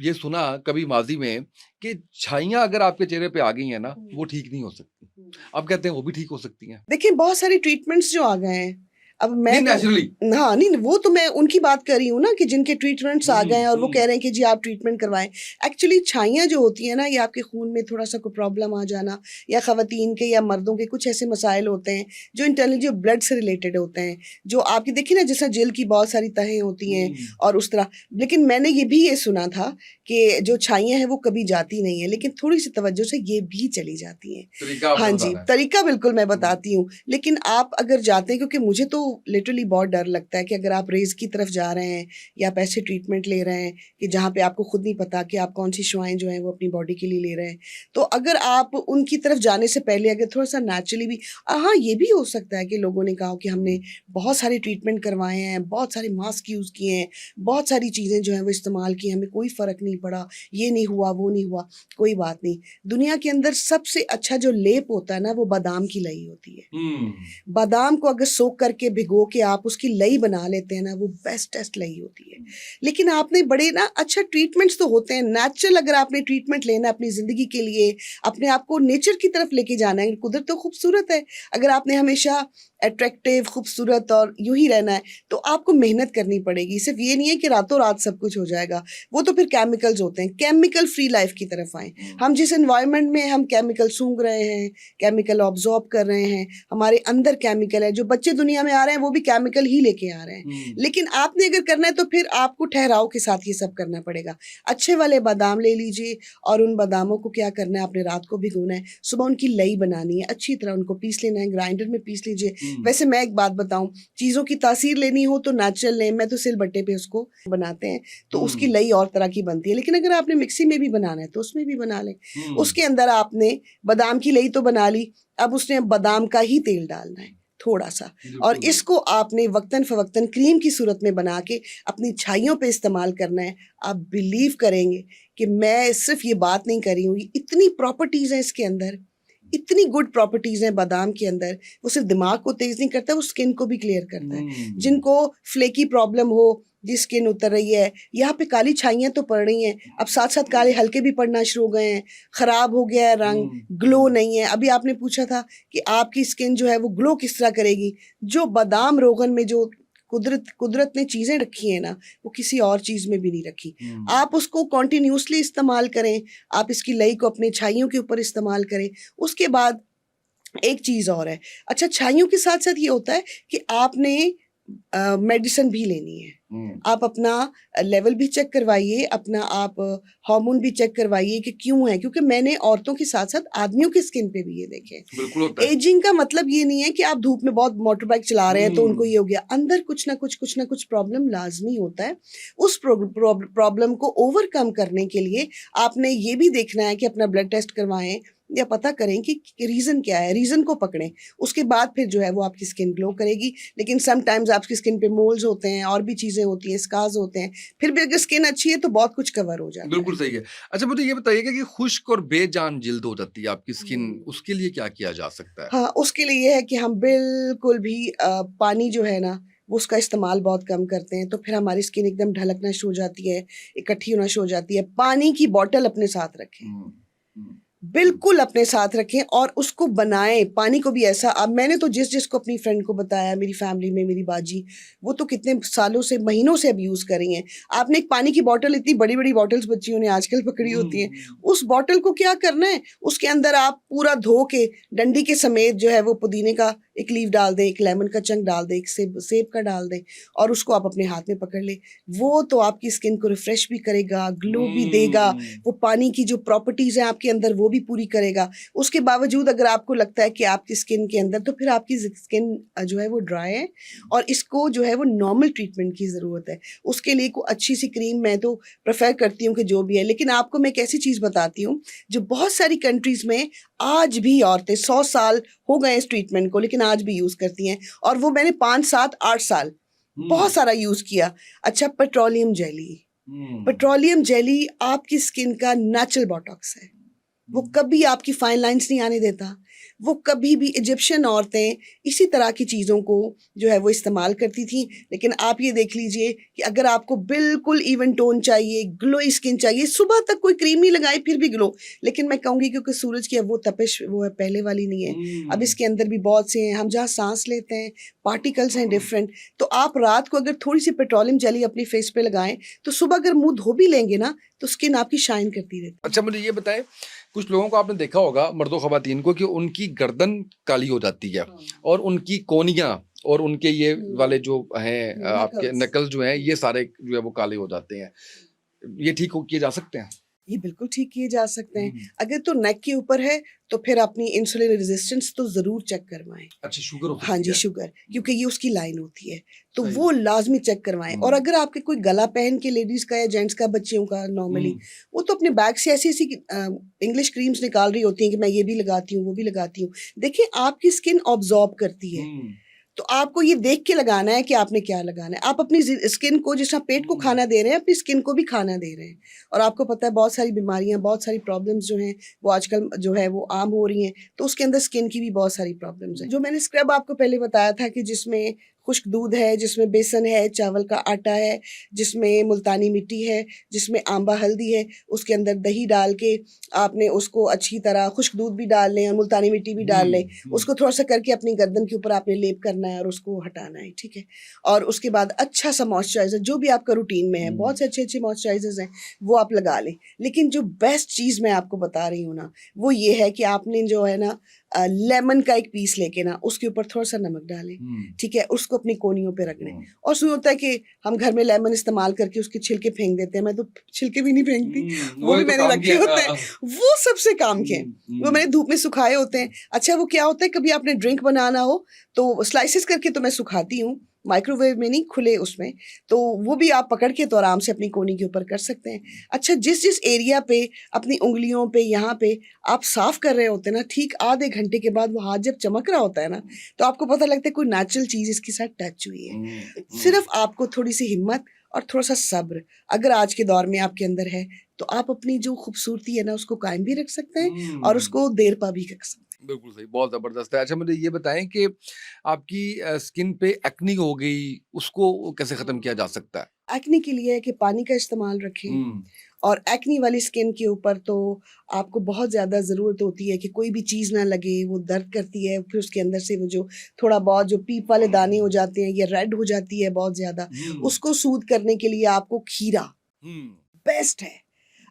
ये सुना कभी माजी में कि छाइयाँ अगर आपके चेहरे पे आ गई हैं ना, वो ठीक नहीं हो सकती। आप कहते हैं वो भी ठीक हो सकती हैं? देखिए, बहुत सारी ट्रीटमेंट्स जो आ गए हैं, अब मैं नहीं, तो नेचुरली। हाँ, नहीं, वो तो मैं उनकी बात कर रही हूँ ना, कि जिनके ट्रीटमेंट्स आ गए हैं और वो कह रहे हैं कि जी आप ट्रीटमेंट करवाएं। एक्चुअली छाइयाँ जो होती हैं ना, ये आपके खून में थोड़ा सा कोई प्रॉब्लम आ जाना, या खवातीन के या मर्दों के कुछ ऐसे मसाइल होते हैं जो इंटरनली, जो ब्लड से रिलेटेड होते हैं, जो आपकी देखिए ना, जैसे जेल की बहुत सारी तहें होती हैं और उस तरह। लेकिन मैंने ये सुना था कि जो छाइयाँ हैं वो कभी जाती नहीं है, लेकिन थोड़ी सी तवज्जो से ये भी चली जाती हैं। तरीका आपने हाँ जी, बताना है। तरीका बिल्कुल मैं बताती हूँ। लेकिन आप अगर जाते हैं, क्योंकि मुझे तो लिटरली बहुत डर लगता है कि अगर आप रेज की तरफ जा रहे हैं या आप ऐसे ट्रीटमेंट ले रहे हैं कि जहाँ पे आपको खुद नहीं पता कि आप कौन सी शुआएं जो हैं वो अपनी बॉडी के लिए ले रहे हैं, तो अगर आप उनकी तरफ जाने से पहले अगर थोड़ा सा नेचुरली भी, हाँ, ये भी हो सकता है कि लोगों ने कहा कि हमने बहुत सारे ट्रीटमेंट करवाए हैं, बहुत सारे मास्क यूज़ किए हैं, बहुत सारी चीज़ें जो हैं वो इस्तेमाल की, हमें कोई फ़र्क नहीं पड़ा, ये नहीं हुआ, वो नहीं हुआ। कोई बात नहीं। दुनिया के अंदर सबसे अच्छा जो लेप होता है ना, वो बादाम की लई होती है। बादाम को अगर सोख करके भिगो के आप उसकी लई बना लेते हैं ना, वो बेस्ट लई होती है। लेकिन आपने बड़े ना अच्छा ट्रीटमेंट्स तो होते हैं नेचुरल, अगर आपने ट्रीटमेंट लेना है अपनी ज़िंदगी के लिए, अपने आप को नेचर की तरफ लेके जाना है, कुदरत तो खूबसूरत है, अगर आपने हमेशा अट्रैक्टिव खूबसूरत और यूं ही रहना है तो आपको मेहनत करनी पड़ेगी। सिर्फ ये नहीं है कि रातों रात सब कुछ हो जाएगा, वो तो फिर केमिकल्स होते हैं। केमिकल फ्री लाइफ की तरफ आए। हम जिस एनवायरनमेंट में हम केमिकल सूंघ रहे हैं, केमिकल ऑब्जॉर्ब कर रहे हैं, हमारे अंदर केमिकल है, जो बच्चे दुनिया में आ रहे हैं वो भी केमिकल ही लेके आ रहे हैं। लेकिन आपने अगर करना है तो फिर आपको ठहराव के साथ ये सब करना पड़ेगा। अच्छे वाले बादाम ले लीजिए और उन बादामों को क्या करना है, आपने रात को भिगोना है, सुबह उनकी लई बनानी है, अच्छी तरह उनको पीस लेना है, ग्राइंडर में पीस लीजिए। वैसे मैं एक बात बताऊं, चीज़ों की तासीर लेनी हो तो नेचुरल लें, मैं तो सिलबट्टे पे उसको बनाते हैं तो उसकी लई और तरह की बनती है। लेकिन अगर आपने मिक्सी में भी बनाना है तो उसमें भी बना लें। उसके अंदर आपने बादाम की लई तो बना ली, अब उसने बादाम का ही तेल डालना है थोड़ा सा, और इसको आपने वक्तन फवक्तन क्रीम की सूरत में बना के अपनी छाइयों पे इस्तेमाल करना है। आप बिलीव करेंगे कि मैं सिर्फ ये बात नहीं कर रही हूँ, इतनी प्रॉपर्टीज़ हैं इसके अंदर, इतनी गुड प्रॉपर्टीज़ हैं बादाम के अंदर। वो सिर्फ दिमाग को तेज़ नहीं करता, वो स्किन को भी क्लियर करता है। जिनको फ्लेकी प्रॉब्लम हो, जिस स्किन उतर रही है, यहाँ पे काली छाइयाँ तो पड़ रही हैं, अब साथ साथ काले हल्के भी पड़ना शुरू हो गए हैं, ख़राब हो गया है रंग, ग्लो नहीं है। अभी आपने पूछा था कि आपकी स्किन जो है वो ग्लो किस तरह करेगी, जो बादाम रोगन में जो कुदरत ने चीज़ें रखी हैं ना, वो किसी और चीज़ में भी नहीं रखी। आप उसको कॉन्टिन्यूसली इस्तेमाल करें, आप इसकी लई को अपने छाइयों के ऊपर इस्तेमाल करें। उसके बाद एक चीज़ और है, अच्छा छाइयों के साथ साथ ये होता है कि आपने मेडिसिन भी लेनी है। आप अपना लेवल भी चेक करवाइए, अपना आप हार्मोन भी चेक करवाइए कि क्यों है, क्योंकि मैंने औरतों के साथ साथ आदमियों के स्किन पे भी ये देखे। बिल्कुल होता है। एजिंग का मतलब ये नहीं है कि आप धूप में बहुत मोटर बाइक चला रहे हैं तो उनको ये हो गया, अंदर कुछ ना कुछ प्रॉब्लम लाजमी होता है। उस प्रॉब्लम को ओवरकम करने के लिए आपने ये भी देखना है कि अपना ब्लड टेस्ट करवाएं या पता करें कि रीज़न क्या है, रीज़न को पकड़ें। उसके बाद फिर जो है वो आपकी स्किन ग्लो करेगी। लेकिन समटाइम्स आपकी स्किन पे मोल्स होते हैं और भी चीज़ें होती हैं, स्कार्स होते हैं, फिर भी अगर स्किन अच्छी है तो बहुत कुछ कवर हो जाता है। बिल्कुल सही है। अच्छा मुझे ये बताइएगा कि खुश्क और बेजान जिल्द हो जाती है आपकी स्किन, उसके लिए क्या किया जा सकता है? हाँ, उसके लिए ये है कि हम बिल्कुल भी पानी जो है ना, वो उसका इस्तेमाल बहुत कम करते हैं, तो फिर हमारी स्किन एकदम ढलकना शुरू हो जाती है, इकट्ठी होना शुरू हो जाती है। पानी की बॉटल अपने साथ रखें। बिल्कुल अपने साथ रखें और उसको बनाएं पानी को भी ऐसा। अब मैंने तो जिसको अपनी फ्रेंड को बताया, मेरी फैमिली में मेरी बाजी, वो तो कितने सालों से, महीनों से अब यूज़ कर रही हैं। आपने एक पानी की बॉटल, इतनी बड़ी बड़ी बॉटल्स बच्चियों ने आजकल पकड़ी होती हैं, उस बॉटल को क्या करना है, उसके अंदर आप पूरा धो के डंडी के समेत जो है वो पुदीने का एक लीफ डाल दें, एक लेमन का चंक डाल दें, एक सेब का डाल दें और उसको आप अपने हाथ में पकड़ लें। वो तो आपकी स्किन को रिफ्रेश भी करेगा, ग्लो भी देगा, वो पानी की जो प्रॉपर्टीज़ हैं आपके अंदर वो भी पूरी करेगा। उसके बावजूद अगर आपको लगता है कि आपकी स्किन के अंदर, तो फिर आपकी स्किन जो है वो ड्राई है और इसको जो है वो नॉर्मल ट्रीटमेंट की ज़रूरत है। उसके लिए कोई अच्छी सी क्रीम मैं तो प्रेफर करती हूँ कि जो भी है। लेकिन आपको मैं एक ऐसी चीज़ बताती हूँ जो बहुत सारी कंट्रीज़ में आज भी औरतें 100 साल हो गए इस ट्रीटमेंट को, लेकिन आज भी यूज़ करती हैं। और वो मैंने 5, 7, 8 साल बहुत सारा यूज़ किया। अच्छा, पेट्रोलियम जेली। पेट्रोलियम जेली आपकी स्किन का नेचुरल बोटॉक्स है। वो कभी आपकी फाइन लाइंस नहीं आने देता। वो कभी भी, इजिप्शियन औरतें इसी तरह की चीज़ों को जो है वो इस्तेमाल करती थी। लेकिन आप ये देख लीजिए कि अगर आपको बिल्कुल इवन टोन चाहिए, ग्लोई स्किन चाहिए, सुबह तक कोई क्रीम नहीं लगाई फिर भी ग्लो। लेकिन मैं कहूँगी क्योंकि सूरज की अब वो तपिश वो है, पहले वाली नहीं है। अब इसके अंदर भी बहुत से हैं, हम जहाँ सांस लेते हैं पार्टिकल्स हैं डिफरेंट। तो आप रात को अगर थोड़ी सी पेट्रोलियम जेली अपनी फेस पे लगाएं तो सुबह अगर मुंह धो भी लेंगे ना तो स्किन आपकी शाइन करती रहती है। अच्छा मुझे ये बताएं, कुछ लोगों को आपने देखा होगा, मर्दों ख़वातीन को, कि उनकी गर्दन काली हो जाती है और उनकी कोनियाँ और उनके ये वाले जो हैं आपके नकल्स जो हैं, ये सारे जो है वो काले हो जाते हैं। ये ठीक किए जा सकते हैं? ये बिल्कुल ठीक किए जा सकते हैं। अगर तो नेक के ऊपर है तो फिर अपनी इंसुलिन रेजिस्टेंस तो ज़रूर चेक करवाएं। अच्छा, शुगर हो हाँ सकती जी, है? शुगर, क्योंकि ये उसकी लाइन होती है तो सही। वो लाजमी चेक करवाएं। और अगर आपके कोई गला पहन के, लेडीज़ का या जेंट्स का, बच्चियों का नॉर्मली, वो तो अपने बैग से ऐसी ऐसी इंग्लिश क्रीम्स निकाल रही होती हैं कि मैं ये भी लगाती हूँ, वो भी लगाती हूँ। देखिए आपकी स्किन ऑब्जॉर्ब करती है, तो आपको ये देख के लगाना है कि आपने क्या लगाना है। आप अपनी स्किन को, जिस तरह पेट को खाना दे रहे हैं, अपनी स्किन को भी खाना दे रहे हैं। और आपको पता है बहुत सारी बीमारियां, बहुत सारी प्रॉब्लम्स जो हैं वो आजकल जो है वो आम हो रही हैं, तो उसके अंदर स्किन की भी बहुत सारी प्रॉब्लम्स हैं। जो मैंने स्क्रब आपको पहले बताया था कि जिसमें खुश्क दूध है, जिसमें बेसन है, चावल का आटा है, जिसमें मुल्तानी मिट्टी है, जिसमें आंबा हल्दी है, उसके अंदर दही डाल के आपने उसको अच्छी तरह, खुश्क दूध भी डाल लें और मुल्तानी मिट्टी भी डाल लें, उसको थोड़ा सा करके अपनी गर्दन के ऊपर आपने लेप करना है और उसको हटाना है, ठीक है। और उसके बाद अच्छा सा मॉइस्चराइज़र जो भी आपका रूटीन में है, बहुत से अच्छे अच्छे मॉइस्चराइजर्स हैं, वो आप लगा लें। लेकिन जो बेस्ट चीज़ मैं आपको बता रही हूँ ना, वो ये है कि आपने जो है ना लेमन का एक पीस लेके ना उसके ऊपर थोड़ा सा नमक डालें, ठीक है, उसको अपनी कोनियों पे रख लें। और सुन होता है कि हम घर में लेमन इस्तेमाल करके उसके छिलके फेंक देते हैं, मैं तो छिलके भी नहीं फेंकती, वो भी मैंने रखे होते हैं, वो सबसे काम के हैं, वो मैंने धूप में सुखाए होते हैं। अच्छा, वो क्या होता है, कभी आपने ड्रिंक बनाना हो तो स्लाइसेस करके तो मैं सुखाती हूँ, माइक्रोवेव में नहीं, खुले उसमें, तो वो भी आप पकड़ के तो आराम से अपनी कोनी के ऊपर कर सकते हैं। अच्छा, जिस जिस एरिया पे अपनी उंगलियों पे यहाँ पे आप साफ कर रहे होते हैं ना, ठीक आधे घंटे के बाद वो हाथ जब चमक रहा होता है ना, तो आपको पता लगता है कोई नेचुरल चीज़ इसके साथ टच हुई है। सिर्फ आपको थोड़ी सी हिम्मत और थोड़ा सा सब्र अगर आज के दौर में आपके अंदर है, तो आप अपनी जो खूबसूरती है ना उसको कायम भी रख सकते हैं और उसको देर पा भी रख सकते हैं। बिल्कुल सही, बहुत ज़बरदस्त है। अच्छा, मुझे ये बताएँ कि आपकी स्किन पे एक्ने हो गई, उसको कैसे ख़त्म किया जा सकता है? एक्ने के लिए है कि पानी का इस्तेमाल रखें। और एक्ने वाली स्किन के ऊपर तो आपको बहुत ज़्यादा ज़रूरत होती है कि कोई भी चीज़ ना लगे, वो दर्द करती है, फिर उसके अंदर से वो जो थोड़ा बहुत जो पीप वाले दाने हो जाते हैं या रेड हो जाती है बहुत ज़्यादा, उसको सूद करने के लिए आपको खीरा बेस्ट है।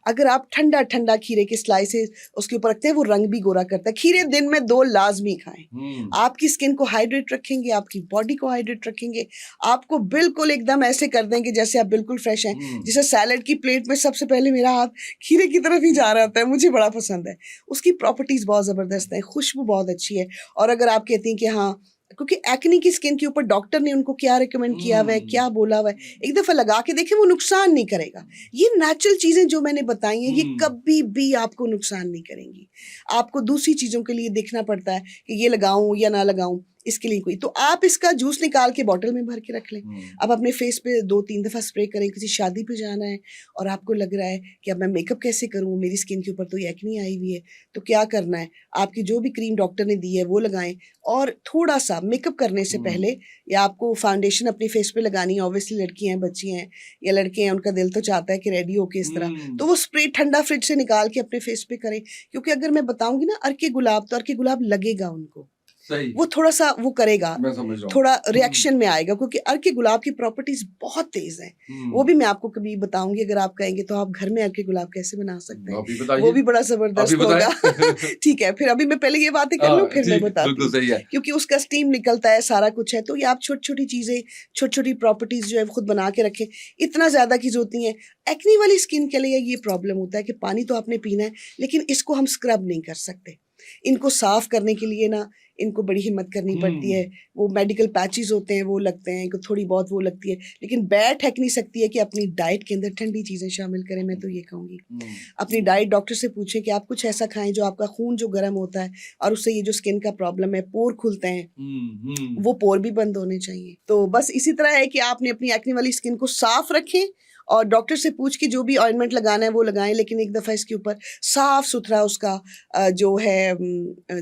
अगर आप ठंडा ठंडा खीरे के स्लाइसेस उसके ऊपर रखते हैं, वो रंग भी गोरा करता है। खीरे दिन में 2 लाजमी खाएं, आपकी स्किन को हाइड्रेट रखेंगे, आपकी बॉडी को हाइड्रेट रखेंगे, आपको बिल्कुल एकदम ऐसे कर देंगे जैसे आप बिल्कुल फ्रेश हैं। जैसे सैलेड की प्लेट में सबसे पहले मेरा हाथ खीरे की तरफ ही जा रहा होता है, मुझे बड़ा पसंद है। उसकी प्रॉपर्टीज़ बहुत ज़बरदस्त है, खुशबू बहुत अच्छी है। और अगर आप कहती हैं कि हाँ, क्योंकि एक्ने की स्किन के ऊपर डॉक्टर ने उनको क्या रिकमेंड किया हुआ है, क्या बोला हुआ है, एक दफ़ा लगा के देखें, वो नुकसान नहीं करेगा। ये नेचुरल चीज़ें जो मैंने बताई हैं, ये कभी भी आपको नुकसान नहीं करेंगी। आपको दूसरी चीज़ों के लिए देखना पड़ता है कि ये लगाऊं या ना लगाऊं, इसके लिए कोई, तो आप इसका जूस निकाल के बॉटल में भर के रख लें। अब अपने फेस पे 2-3 दफ़ा स्प्रे करें, किसी शादी पे जाना है और आपको लग रहा है कि अब मैं मेकअप कैसे करूं, मेरी स्किन के ऊपर तो ये एक्ने आई हुई है, तो क्या करना है, आपकी जो भी क्रीम डॉक्टर ने दी है वो लगाएं। और थोड़ा सा मेकअप करने से पहले या आपको फाउंडेशन अपने फेस पे लगानी है, ऑब्वियसली लड़की हैं, बच्ची हैं या लड़के हैं, उनका दिल तो चाहता है कि रेडी होके इस तरह, तो वो स्प्रे ठंडा फ्रिज से निकाल के अपने फेस पे करें। क्योंकि अगर मैं बताऊंगी ना अर्के गुलाब, तो अर्के गुलाब लगेगा उनको, सही। वो थोड़ा सा वो करेगा, मैं समझ रहा हूँ। थोड़ा रिएक्शन में आएगा, क्योंकि अर्के गुलाब की प्रॉपर्टीज बहुत तेज हैं। वो भी मैं आपको कभी बताऊंगी, अगर आप कहेंगे तो आप घर में अर्के गुलाब कैसे बना सकते हैं, वो भी बड़ा जबरदस्त होगा। ठीक है, फिर अभी मैं पहले ये बातें कर लूं, फिर मैं बताती हूँ, क्योंकि उसका स्टीम निकलता है, सारा कुछ है। तो ये आप छोटी छोटी चीजें, छोटी छोटी प्रॉपर्टीज जो है खुद बना के रखें, इतना ज्यादा की जरूरत नहीं है। एक्ने वाली स्किन के लिए ये प्रॉब्लम होता है कि पानी तो आपने पीना है, लेकिन इसको हम स्क्रब नहीं कर सकते। इनको साफ करने के लिए ना इनको बड़ी हिम्मत करनी पड़ती है। वो मेडिकल पैचेस होते हैं, वो लगते हैं, इनको थोड़ी बहुत वो लगती है, लेकिन बैठ हैक नहीं सकती है कि अपनी डाइट के अंदर ठंडी चीज़ें शामिल करें। मैं तो ये कहूँगी अपनी डाइट डॉक्टर से पूछें कि आप कुछ ऐसा खाएं जो आपका खून जो गर्म होता है और उससे ये जो स्किन का प्रॉब्लम है, पोर खुलते हैं, वो पोर भी बंद होने चाहिए। तो बस इसी तरह है कि आपने अपनी एक्ने वाली स्किन को साफ रखें और डॉक्टर से पूछ के जो भी ऑइंटमेंट लगाना है वो लगाएं, लेकिन एक दफ़ा इसके ऊपर साफ सुथरा उसका जो है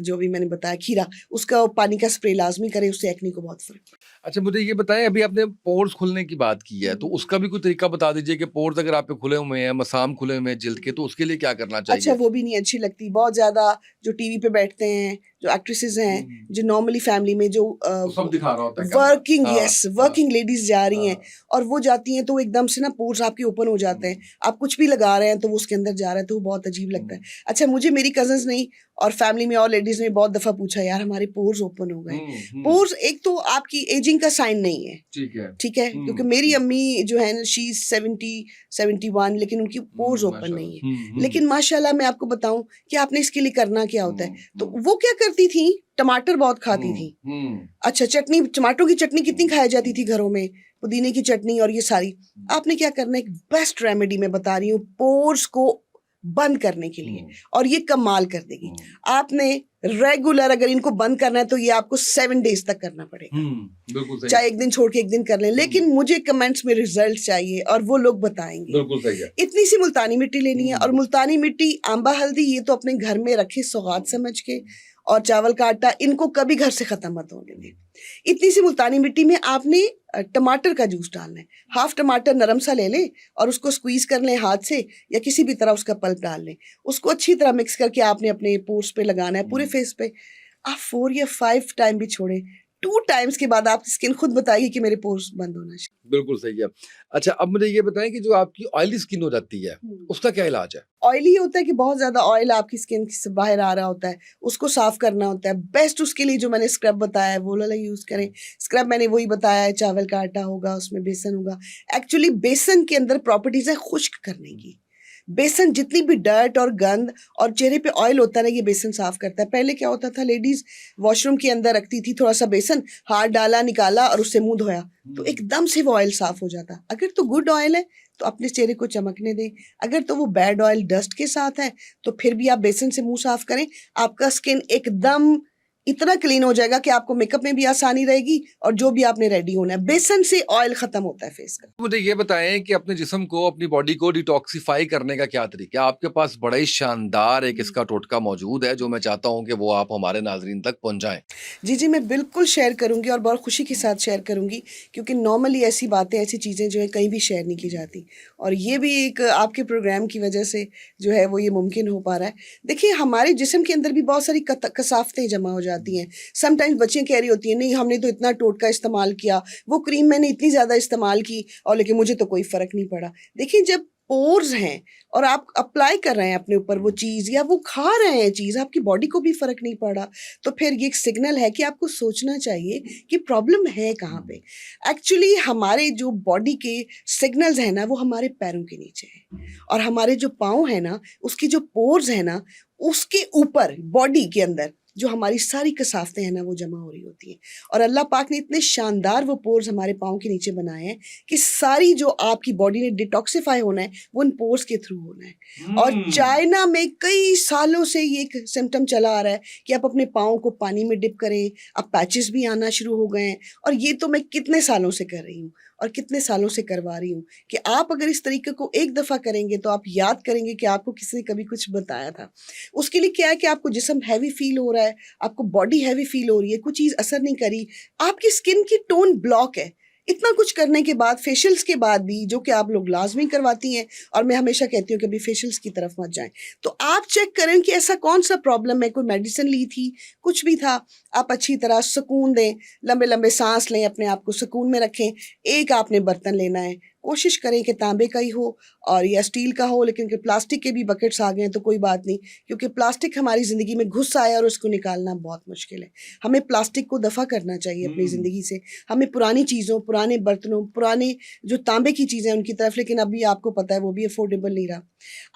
जो भी मैंने बताया खीरा, उसका पानी का स्प्रे लाजमी करें, उससे एक्ने को बहुत फर्क। अच्छा, मुझे ये बताएं, अभी आपने पोर्स खुलने की बात की है, तो उसका भी कोई तरीका बता दीजिए कि पोर्स अगर आप पे खुले हुए हैं, मसाम खुले हुए हैं जिल्द के, तो उसके लिए क्या करना चाहिए? अच्छा, वो भी नहीं अच्छी लगती बहुत ज़्यादा, जो टीवी पे बैठते हैं, जो एक्ट्रेसेस हैं, जो नॉर्मली फैमिली में जो सब दिखा रहा होता है, वर्किंग, यस, वर्किंग लेडीज जा रही हैं और वो जाती हैं तो एकदम से ना पोर्स आपके ओपन हो जाते हैं, आप कुछ भी लगा रहे हैं तो वो उसके अंदर जा रहा है, तो वो बहुत अजीब लगता है। अच्छा, मुझे मेरी कजन्स नहीं और फैमिली में और लेडीज ने बहुत दफ़ा पूछा, यार हमारे पोर्स ओपन हो गए। पोर्स एक तो आपकी एजिंग का साइन नहीं है, ठीक है, क्योंकि मेरी अम्मी जो है ना, शी 70-71, लेकिन उनकी पोर्स ओपन नहीं है। लेकिन माशाल्लाह मैं आपको बताऊं कि आपने इसके लिए करना क्या होता है, तो वो क्या करती थी, टमाटर बहुत खाती थी। अच्छा, चटनी, टमाटरों की चटनी कितनी खाई जाती थी घरों में, पुदीने की चटनी और ये सारी। आपने क्या करना है, एक बेस्ट रेमेडी मैं बता रही हूँ पोर्स को बंद करने के लिए, और ये कमाल कर देगी। आपने रेगुलर अगर इनको बंद करना है तो ये आपको 7 डेज तक करना पड़ेगा, बिल्कुल सही। चाहे एक दिन छोड़ के एक दिन कर लें, लेकिन मुझे कमेंट्स में रिजल्ट चाहिए और वो लोग बताएंगे। बिल्कुल सही है। इतनी सी मुल्तानी मिट्टी लेनी है, और मुल्तानी मिट्टी, आंबा हल्दी, ये तो अपने घर में रखे सौगात समझ के, और चावल का आटा, इनको कभी घर से खत्म मत होने दें। इतनी सी मुल्तानी मिट्टी में आपने टमाटर का जूस डालना है। हाफ टमाटर नरम सा ले लें और उसको स्क्वीज कर लें हाथ से या किसी भी तरह उसका पल्प डाल लें। उसको अच्छी तरह मिक्स करके आपने अपने पोर्स पे लगाना है, पूरे फेस पे। आप 4 या 5 टाइम भी छोड़ें, 2 टाइम्स के बाद आपकी स्किन खुद बताएगी कि मेरे पोर्स बंद होना चाहिए। बिल्कुल सही है। अच्छा, अब मुझे ये बताएं कि जो आपकी ऑयली स्किन हो जाती है उसका क्या इलाज है? ऑयली होता है कि बहुत ज्यादा ऑयल आपकी स्किन से बाहर आ रहा होता है, उसको साफ करना होता है। बेस्ट उसके लिए जो मैंने स्क्रब बताया है वो वाला यूज करें। स्क्रब मैंने वही बताया है, चावल का आटा होगा, उसमें बेसन होगा। एक्चुअली बेसन के अंदर प्रॉपर्टीज है खुश्क करने की। बेसन जितनी भी डर्ट और गंद और चेहरे पे ऑयल होता है ना, ये बेसन साफ करता है। पहले क्या होता था, लेडीज वॉशरूम के अंदर रखती थी थोड़ा सा बेसन, हाथ डाला निकाला और उससे मुंह धोया, तो एकदम से वो ऑयल साफ हो जाता। अगर तो गुड ऑयल है तो अपने चेहरे को चमकने दें। अगर तो वो बैड ऑयल डस्ट के साथ है तो फिर भी आप बेसन से मुंह साफ करें, आपका स्किन एकदम इतना क्लीन हो जाएगा कि आपको मेकअप में भी आसानी रहेगी और जो भी आपने रेडी होना है। बेसन से ऑयल खत्म होता है फेस का। मुझे ये बताएं कि अपने जिस्म को, अपनी बॉडी को डिटॉक्सिफाई करने का क्या तरीका है? आपके पास बड़ा ही शानदार एक इसका टोटका मौजूद है जो मैं चाहता हूं कि वो आप हमारे नाजरीन तक पहुंचाएं। जी जी, मैं बिल्कुल शेयर करूंगी और बहुत खुशी के साथ शेयर करूंगी, क्योंकि नॉर्मली ऐसी बातें, ऐसी चीज़ें जो है कहीं भी शेयर नहीं की जाती, और ये भी एक आपके प्रोग्राम की वजह से जो है वो ये मुमकिन हो पा रहा है। देखिए, हमारे जिस्म के अंदर भी बहुत सारी कसावतें जमा हो जाती हैं। समटाइम्स बच्चियाँ कह रही होती हैं, नहीं हमने तो इतना टोटका इस्तेमाल किया, वो क्रीम मैंने इतनी ज़्यादा इस्तेमाल की और लेकिन मुझे तो कोई फ़र्क नहीं पड़ा। देखिए, जब पोर्स हैं और आप अप्लाई कर रहे हैं अपने ऊपर वो चीज़ या वो खा रहे हैं चीज़, आपकी बॉडी को भी फ़र्क नहीं पड़ा, तो फिर ये एक सिग्नल है कि आपको सोचना चाहिए कि प्रॉब्लम है कहाँ पे। एक्चुअली हमारे जो बॉडी के सिग्नल्स हैं ना, वो हमारे पैरों के नीचे है, और हमारे जो पाँव है ना, उसकी जो पोर्स है ना, उसके ऊपर बॉडी के अंदर जो हमारी सारी कसावतें हैं ना, वो जमा हो रही होती हैं। और अल्लाह पाक ने इतने शानदार वो पोर्स हमारे पाँव के नीचे बनाए हैं कि सारी जो आपकी बॉडी ने डिटॉक्सिफाई होना है वो उन पोर्स के थ्रू होना है। और चाइना में कई सालों से ये एक सिम्टम चला आ रहा है कि आप अपने पाँव को पानी में डिप करें, अब पैचेस भी आना शुरू हो गए हैं। और ये तो मैं कितने सालों से कर रही हूँ और कितने सालों से करवा रही हूँ कि आप अगर इस तरीके को एक दफ़ा करेंगे तो आप याद करेंगे कि आपको किसी ने कभी कुछ बताया था। उसके लिए क्या है कि आपको जिस्म हैवी फील हो रहा है, आपको बॉडी हैवी फील हो रही है, कुछ चीज़ असर नहीं करी, आपकी स्किन की टोन ब्लॉक है। इतना कुछ करने के बाद, फेशियल्स के बाद भी, जो कि आप लोग लाजमी करवाती हैं, और मैं हमेशा कहती हूँ कि अभी फेशियल्स की तरफ मत जाएं, तो आप चेक करें कि ऐसा कौन सा प्रॉब्लम है। कोई मेडिसिन ली थी, कुछ भी था, आप अच्छी तरह सुकून दें, लंबे लंबे सांस लें, अपने आप को सुकून में रखें। एक आपने बर्तन लेना है, कोशिश करें कि तांबे का ही हो और या स्टील का हो, लेकिन कि प्लास्टिक के भी बकेट्स आ गए हैं तो कोई बात नहीं, क्योंकि प्लास्टिक हमारी ज़िंदगी में घुस आया और उसको निकालना बहुत मुश्किल है। हमें प्लास्टिक को दफ़ा करना चाहिए अपनी ज़िंदगी से। हमें पुरानी चीज़ों, पुराने बर्तनों, पुराने जो तांबे की चीज़ें उनकी तरफ, लेकिन अभी आपको पता है वो भी अफोर्डेबल नहीं रहा।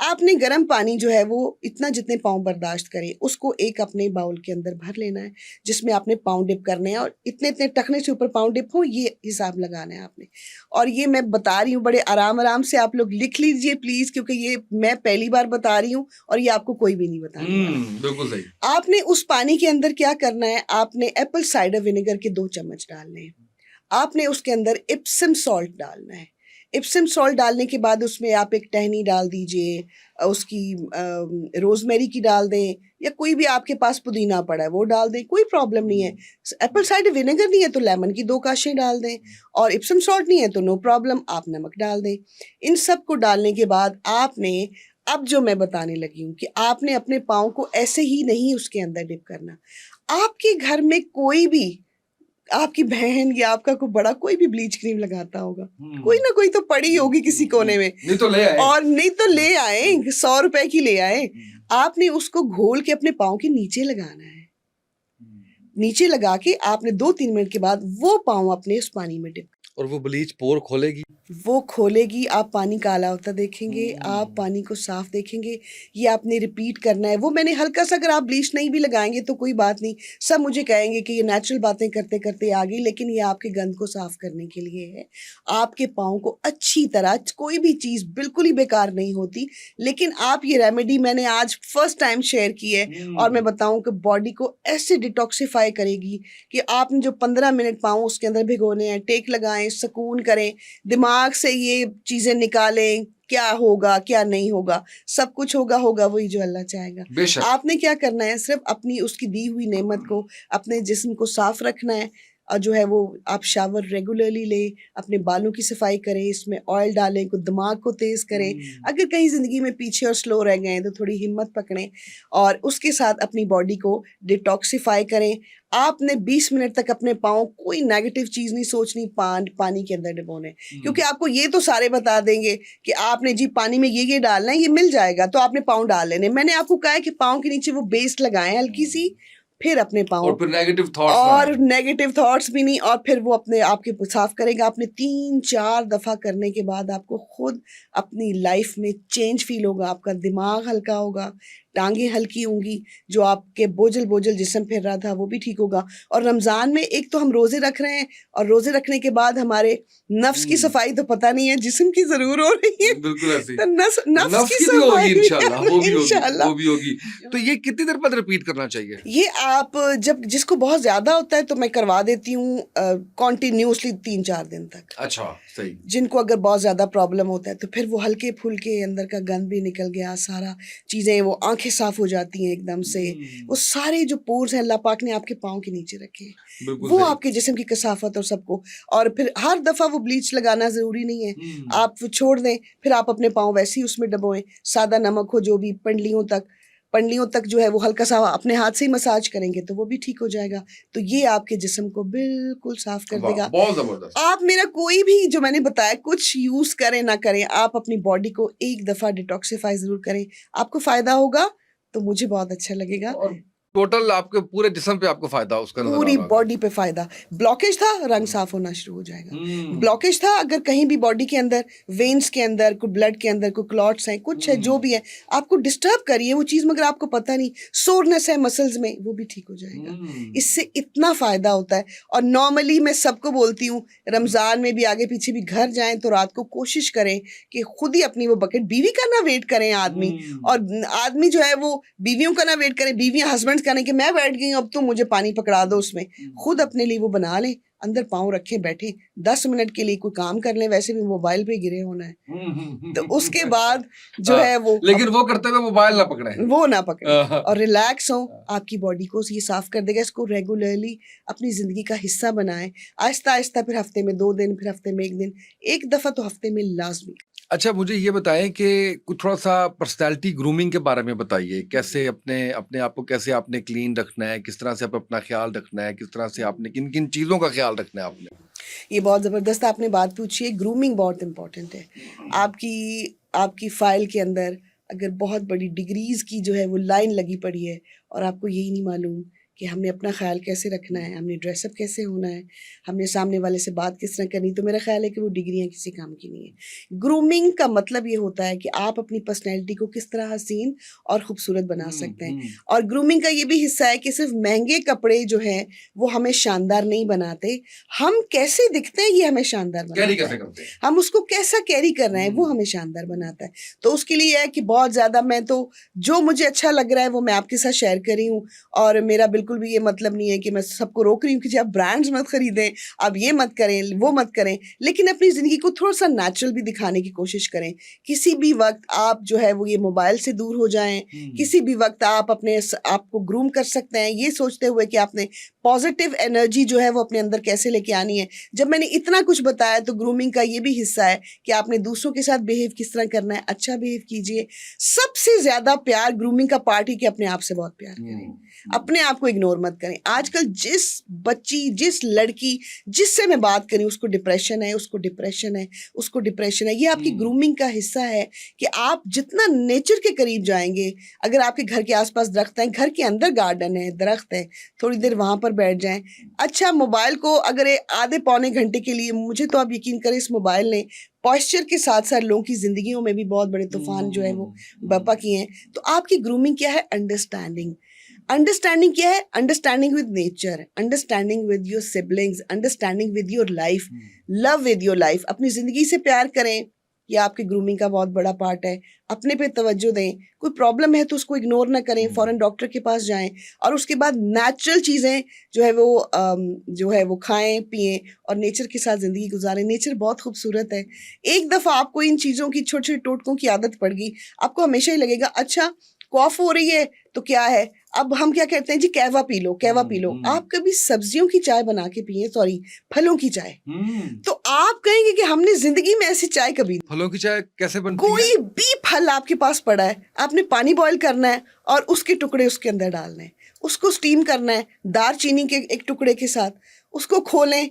आपने गर्म पानी जो है वो इतना जितने पाँव बर्दाश्त करें, उसको एक अपने बाउल के अंदर भर लेना है, जिसमें आपने पाँव डिप करने हैं, और इतने इतने टखने से ऊपर पाँव डिप हो, ये हिसाब लगाना है आपने। और ये मैं बता रही हूँ बड़े आराम आराम से, आप लोग लिख लीजिए प्लीज, क्योंकि ये मैं पहली बार बता रही हूँ और ये आपको कोई भी नहीं बताने वाला। बिल्कुल सही। आपने उस पानी के अंदर क्या करना है, आपने एप्पल साइडर विनेगर के 2 चम्मच डालने हैं। आपने उसके अंदर इप्सम सॉल्ट डालना है। इप्सम सॉल्ट डालने के बाद उसमें आप एक टहनी डाल दीजिए, उसकी रोजमेरी की डाल दें, या कोई भी आपके पास पुदीना पड़ा है वो डाल दें, कोई प्रॉब्लम नहीं है। एप्पल साइडर विनेगर नहीं है तो लेमन की 2 काशें डाल दें, और इप्सम सॉल्ट नहीं है तो नो प्रॉब्लम, आप नमक डाल दें। इन सब को डालने के बाद आपने, अब जो मैं बताने लगी हूँ कि आपने अपने पाँव को ऐसे ही नहीं उसके अंदर डिप करना। आपके घर में कोई भी, आपकी बहन या आपका कोई बड़ा, कोई भी ब्लीच क्रीम लगाता होगा, कोई ना कोई तो पड़ी होगी किसी कोने में, नहीं तो ले आए। और नहीं तो ले आए, 100 रुपए की ले आए। आपने उसको घोल के अपने पाँव के नीचे लगाना है। नीचे लगा के आपने 2-3 मिनट के बाद वो पाँव अपने उस पानी में डिप, और वो ब्लीच पोर खोलेगी, वो खोलेगी, आप पानी काला होता देखेंगे, आप पानी को साफ देखेंगे। ये आपने रिपीट करना है। वो मैंने हल्का सा, अगर आप ब्लीच नहीं भी लगाएंगे तो कोई बात नहीं, सब मुझे कहेंगे कि ये नेचुरल बातें करते करते आ गई, लेकिन ये आपके गंद को साफ करने के लिए है। आपके पाँव को अच्छी तरह, कोई भी चीज़ बिल्कुल ही बेकार नहीं होती, लेकिन आप ये रेमेडी मैंने आज फर्स्ट टाइम शेयर की है, और मैं बताऊँ कि बॉडी को ऐसे डिटॉक्सिफाई करेगी कि आपने जो 15 मिनट पाँव उसके अंदर भिगोने हैं, टेक लगाएं, सुकून करें, दिमाग से ये चीज़ें निकालें क्या होगा क्या नहीं होगा, सब कुछ होगा होगा वही जो अल्लाह चाहेगा। बेशक। आपने क्या करना है, सिर्फ अपनी उसकी दी हुई नेमत को, अपने जिस्म को साफ रखना है। और जो है वो आप शावर रेगुलरली लें, अपने बालों की सफाई करें, इसमें ऑयल डालें, कुछ दिमाग को तेज़ करें। अगर कहीं ज़िंदगी में पीछे और स्लो रह गए हैं तो थोड़ी हिम्मत पकड़ें और उसके साथ अपनी बॉडी को डिटॉक्सिफाई करें। आपने 20 मिनट तक अपने पाँव, कोई नेगेटिव चीज़ नहीं सोचनी, पानी के अंदर डुबोने, क्योंकि आपको ये तो सारे बता देंगे कि आपने जी पानी में ये डालना है, ये मिल जाएगा, तो आपने पाँव डाल लेने। मैंने आपको कहा है कि पाँव के नीचे वो बेस लगाएं हल्की सी, फिर अपने पाँव, और फिर नेगेटिव थॉट्स और नेगेटिव थॉट्स भी नहीं, और फिर वो अपने आपके साफ करेगा। आपने 3-4 दफ़ा करने के बाद आपको खुद अपनी लाइफ में चेंज फील होगा, आपका दिमाग हल्का होगा, टांगें हल्की होंगी, जो आपके बोझल बोझल जिस्म फिर रहा था वो भी ठीक होगा। और रमज़ान में एक तो हम रोज़े रख रहे हैं, और रोज़े रखने के बाद हमारे नफ्स की सफाई तो पता नहीं है, जिस्म की ज़रूर हो रही है। बिल्कुल ऐसे तो नफ्स की भी होगी सफाई इंशाल्लाह, वो भी होगी, इंशाल्लाह। वो भी होगी। तो ये कितनी देर बाद रिपीट करना चाहिए? ये आप जब जिसको बहुत ज़्यादा होता है तो मैं करवा देती हूँ कॉन्टिन्यूसली 3-4 दिन तक। अच्छा, सही। जिनको अगर बहुत ज़्यादा प्रॉब्लम होता है तो फिर वो हल्के फुल्के अंदर का गंद भी निकल गया, सारा चीज़ें, वो आंखें साफ हो जाती हैं एकदम से। वो सारे जो पोर्स हैं अल्लाह पाक ने आपके पाँव के नीचे रखे हैं, बिल्कुल वो सही। आपके जिस्म की कसाफत और सबको। और फिर हर दफ़ा वो ब्लीच लगाना ज़रूरी नहीं है, आप वो छोड़ दें, फिर आप अपने पाँव वैसे ही उसमें डबोएं, सादा नमक हो, जो भी पंडलियों तक जो है वो हल्का सा अपने हाथ से ही मसाज करेंगे तो वो भी ठीक हो जाएगा। तो ये आपके जिस्म को बिल्कुल साफ कर वाह, देगा। बहुत जबरदस्त। आप मेरा कोई भी जो मैंने बताया कुछ यूज़ करें ना करें, आप अपनी बॉडी को एक दफ़ा डिटॉक्सिफाई ज़रूर करें, आपको फ़ायदा होगा तो मुझे बहुत अच्छा लगेगा। और टोटल आपके पूरे जिस्म पे आपको फायदा उसका नजर आ पूरी रहा है। बॉडी पे फायदा। ब्लॉकेज था, रंग साफ होना शुरू हो जाएगा। हम्म। ब्लॉकेज था, अगर कहीं भी बॉडी के अंदर, वेन्स के अंदर, कोई ब्लड के अंदर कोई क्लॉट्स हैं, कुछ है, जो भी है, आपको डिस्टर्ब करिए वो चीज़, मगर आपको पता नहीं, सोरनेस है मसल्स में, वो भी ठीक हो जाएगा। इससे इतना फ़ायदा होता है। और नॉर्मली मैं सबको बोलती हूँ, रमज़ान में भी आगे पीछे भी घर जाएं तो रात को कोशिश करें कि खुद ही अपनी वो बकेट, बीवी का ना वेट करें आदमी, और आदमी जो है वो बीवियों का ना वेट करें, बीवियां हस्बैंड्स का नहीं कि मैं बैठ गई हूं अब तुम मुझे पानी पकड़ा दो उसमें। खुद अपने लिए वो बना लें, अंदर पाँव रखें, बैठे 10 मिनट के लिए कोई काम कर लें, वैसे भी मोबाइल पे गिरे होना है। तो उसके बाद जो है वो, लेकिन वो करते हुए मोबाइल ना पकड़े, वो ना पकड़े और रिलैक्स हो, आपकी बॉडी को ये साफ कर देगा। इसको रेगुलरली अपनी जिंदगी का हिस्सा बनाएं, आहिस्ता आहिस्ता, फिर हफ्ते में 2 दिन, फिर हफ्ते में 1 दिन, एक दफा तो हफ्ते में लाजमी। अच्छा, मुझे ये बताएं कि कुछ थोड़ा सा पर्सनैलिटी ग्रूमिंग के बारे में बताइए। कैसे अपने अपने आप को कैसे आपने क्लीन रखना है, किस तरह से आप अपना ख्याल रखना है, किस तरह से आपने किन किन चीज़ों का ख्याल रखना है आपने? ये बहुत ज़बरदस्त आपने बात पूछी है। ग्रूमिंग बहुत इम्पोर्टेंट है। आपकी फ़ाइल के अंदर अगर बहुत बड़ी डिग्रीज़ की जो है वो लाइन लगी पड़ी है और आपको यही नहीं मालूम कि हमने अपना ख्याल कैसे रखना है, हमने ड्रेसअप कैसे होना है, हमने सामने वाले से बात किस तरह करनी, तो मेरा ख्याल है कि वो डिग्रियां किसी काम की नहीं है। ग्रूमिंग का मतलब ये होता है कि आप अपनी पर्सनैलिटी को किस तरह हसीन और खूबसूरत बना सकते हैं। और ग्रूमिंग का ये भी हिस्सा है कि सिर्फ महंगे कपड़े जो हैं वो हमें शानदार नहीं बनाते, हम कैसे दिखते हैं ये हमें शानदार बनाता है, हम उसको कैसा कैरी कर रहे हैं वो हमें शानदार बनाता है। तो उसके लिए है कि बहुत ज़्यादा, मैं तो जो मुझे अच्छा लग रहा है वो मैं आपके साथ शेयर कर रही हूँ, और मेरा बिल्कुल भी ये मतलब नहीं है कि मैं सबको रोक रही हूँ कि जी आप ब्रांड्स मत खरीदें, आप ये मत करें, वो मत करें, लेकिन अपनी ज़िंदगी को थोड़ा सा नेचुरल भी दिखाने की कोशिश करें। किसी भी वक्त आप जो है वो ये मोबाइल से दूर हो जाएं, किसी भी वक्त आप अपने आपको ग्रूम कर सकते हैं, ये सोचते हुए कि आपने पॉजिटिव एनर्जी जो है वो अपने अंदर कैसे लेके आनी है। जब मैंने इतना कुछ बताया तो ग्रूमिंग का ये भी हिस्सा है कि आपने दूसरों के साथ बिहेव किस तरह करना है, अच्छा बिहेव कीजिए। सबसे ज़्यादा प्यार ग्रूमिंग का पार्ट ही कि अपने आप से बहुत प्यार करें, अपने आप को इग्नोर मत करें। आजकल जिस बच्ची, जिस लड़की, जिससे मैं बात करी उसको डिप्रेशन है, उसको डिप्रेशन है, उसको डिप्रेशन है, ये आपकी ग्रूमिंग का हिस्सा है कि आप जितना नेचर के करीब जाएंगे, अगर आपके घर के आसपास दरख्त हैं, घर के अंदर गार्डन है, दरख्त है, थोड़ी देर वहाँ पर बैठ जाएं। अच्छा, मोबाइल को अगर आधे पौने घंटे के लिए, मुझे तो आप यकीन करें इस मोबाइल ने पॉस्चर के साथ साथ लोगों की ज़िंदगियों में भी बहुत बड़े तूफान जो है वो बर्पा किए हैं। तो आपकी ग्रूमिंग क्या है? अंडरस्टैंडिंग क्या है? Understanding with nature, understanding with your siblings, understanding with your life, love with your life. अपनी ज़िंदगी से प्यार करें, ये आपके ग्रूमिंग का बहुत बड़ा पार्ट है। अपने पे तवज्जो दें, कोई प्रॉब्लम है तो उसको इग्नोर ना करें, फ़ौरन डॉक्टर के पास जाएँ और उसके बाद नेचुरल चीज़ें जो है वो खाएँ, पिएँ और नेचर के साथ ज़िंदगी गुज़ारें। नेचर बहुत खूबसूरत है। एक दफ़ा आपको इन चीज़ों की छोटे-छोटे टोटकों की आदत पड़ गई, आपको हमेशा ही लगेगा अच्छा कॉफ़ हो रही है तो क्या है, अब हम क्या कहते हैं जी कहवा पी लो, कहवा पी लो। आप कभी सब्जियों की चाय बना के पिएँ, सॉरी फलों की चाय। तो आप कहेंगे कि हमने ज़िंदगी में ऐसी चाय कभी फलों की चाय कैसे बनती है? कोई भी फल आपके पास पड़ा है, आपने पानी बॉयल करना है और उसके टुकड़े उसके अंदर डालने हैं। उसको स्टीम करना है दालचीनी के एक टुकड़े के साथ, उसको खोलें,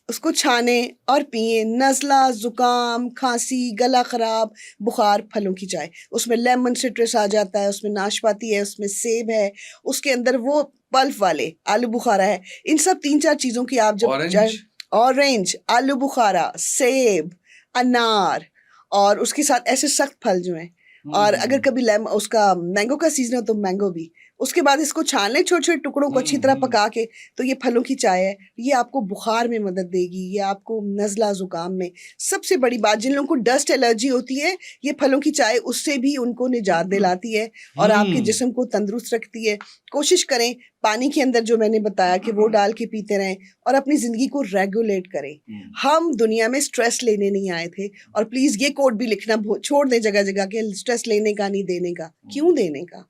उसको छानें और पिएँ। नज़ला, ज़ुकाम, खाँसी, गला ख़राब, बुखार, फलों की चाय। उसमें लेमन सिट्रस आ जाता है, उसमें नाशपाती है, उसमें सेब है, उसके अंदर वो पल्प वाले आलू बुखारा है। इन सब 3-4 चीज़ों की आप जब चाय ऑरेंज? ऑरेंज, आलू बुखारा, सेब, अनार और उसके साथ ऐसे सख्त फल जो हैं और अगर कभी उसका मैंगो का सीज़न हो तो मैंगो भी। उसके बाद इसको छान लें छोटे-छोटे टुकड़ों को अच्छी तरह पका के, तो ये फलों की चाय है। ये आपको बुखार में मदद देगी, ये आपको नज़ला ज़ुकाम में। सबसे बड़ी बात जिन लोगों को डस्ट एलर्जी होती है, ये फलों की चाय उससे भी उनको निजात दिलाती है और आपके जिस्म को तंदुरुस्त रखती है। कोशिश करें पानी के अंदर जो मैंने बताया कि वो डाल के पीते रहें और अपनी ज़िंदगी को रेगुलेट करें। हम दुनिया में स्ट्रेस लेने नहीं आए थे और प्लीज़ ये कोड भी लिखना छोड़ दें जगह-जगह के स्ट्रेस लेने का नहीं देने का। क्यों देने का?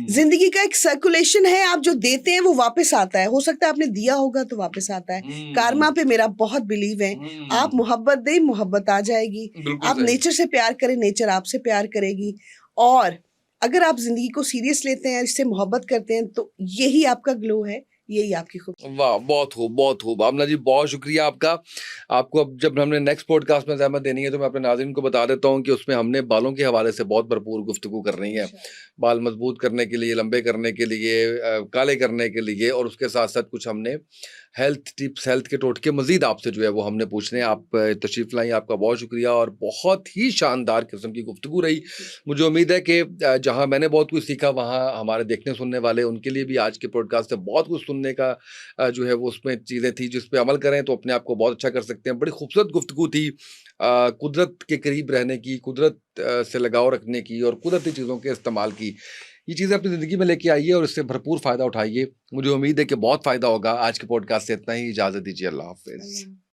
ज़िंदगी का एक सर्कुलेशन है, आप जो देते हैं वो वापस आता है। हो सकता है आपने दिया होगा तो वापस आता है। कारमा पे मेरा बहुत बिलीव है। आप मोहब्बत दें, मोहब्बत आ जाएगी। बिल्कुल आप सही। नेचर से प्यार करें, नेचर आपसे प्यार करेगी और अगर आप ज़िंदगी को सीरियस लेते हैं, इससे मोहब्बत करते हैं तो यही आपका ग्लो है, यही आपकी खूबसूरती। वाह! बहुत खूब, बहुत खूब। आमना जी बहुत शुक्रिया आपका। आपको अब जब हमने नेक्स्ट पॉडकास्ट में ज़हमत देनी है तो मैं अपने नाज़रीन को बता देता हूँ कि उसमें हमने बालों के हवाले से बहुत भरपूर गुफ्तगू करनी है। बाल मज़बूत करने के लिए, लंबे करने के लिए, काले करने के लिए और उसके साथ-साथ कुछ हमने हेल्थ टिप्स, हेल्थ के टोटके मज़ीद आपसे जो है वो हमने पूछने हैं। आप तशरीफ़ लाई, आपका बहुत शुक्रिया और बहुत ही शानदार किस्म की गुफ्तगू रही। मुझे उम्मीद है कि जहाँ मैंने बहुत कुछ सीखा वहाँ हमारे देखने सुनने वाले उनके लिए भी आज के पॉडकास्ट से बहुत कुछ सुनने का जो है वो उसमें चीज़ें थी जिस पे अमल करें तो अपने आप को बहुत अच्छा कर सकते हैं। बड़ी खूबसूरत गुफ्तगू थी कुदरत के करीब रहने की, कुदरत से लगाव रखने की और कुदरती चीज़ों के इस्तेमाल की। ये चीज़ें अपनी ज़िंदगी में लेके आइए और इससे भरपूर फ़ायदा उठाइए। मुझे उम्मीद है कि बहुत फ़ायदा होगा। आज के पॉडकास्ट से इतना ही, इजाज़त दीजिए। अल्लाह हाफ़िज़।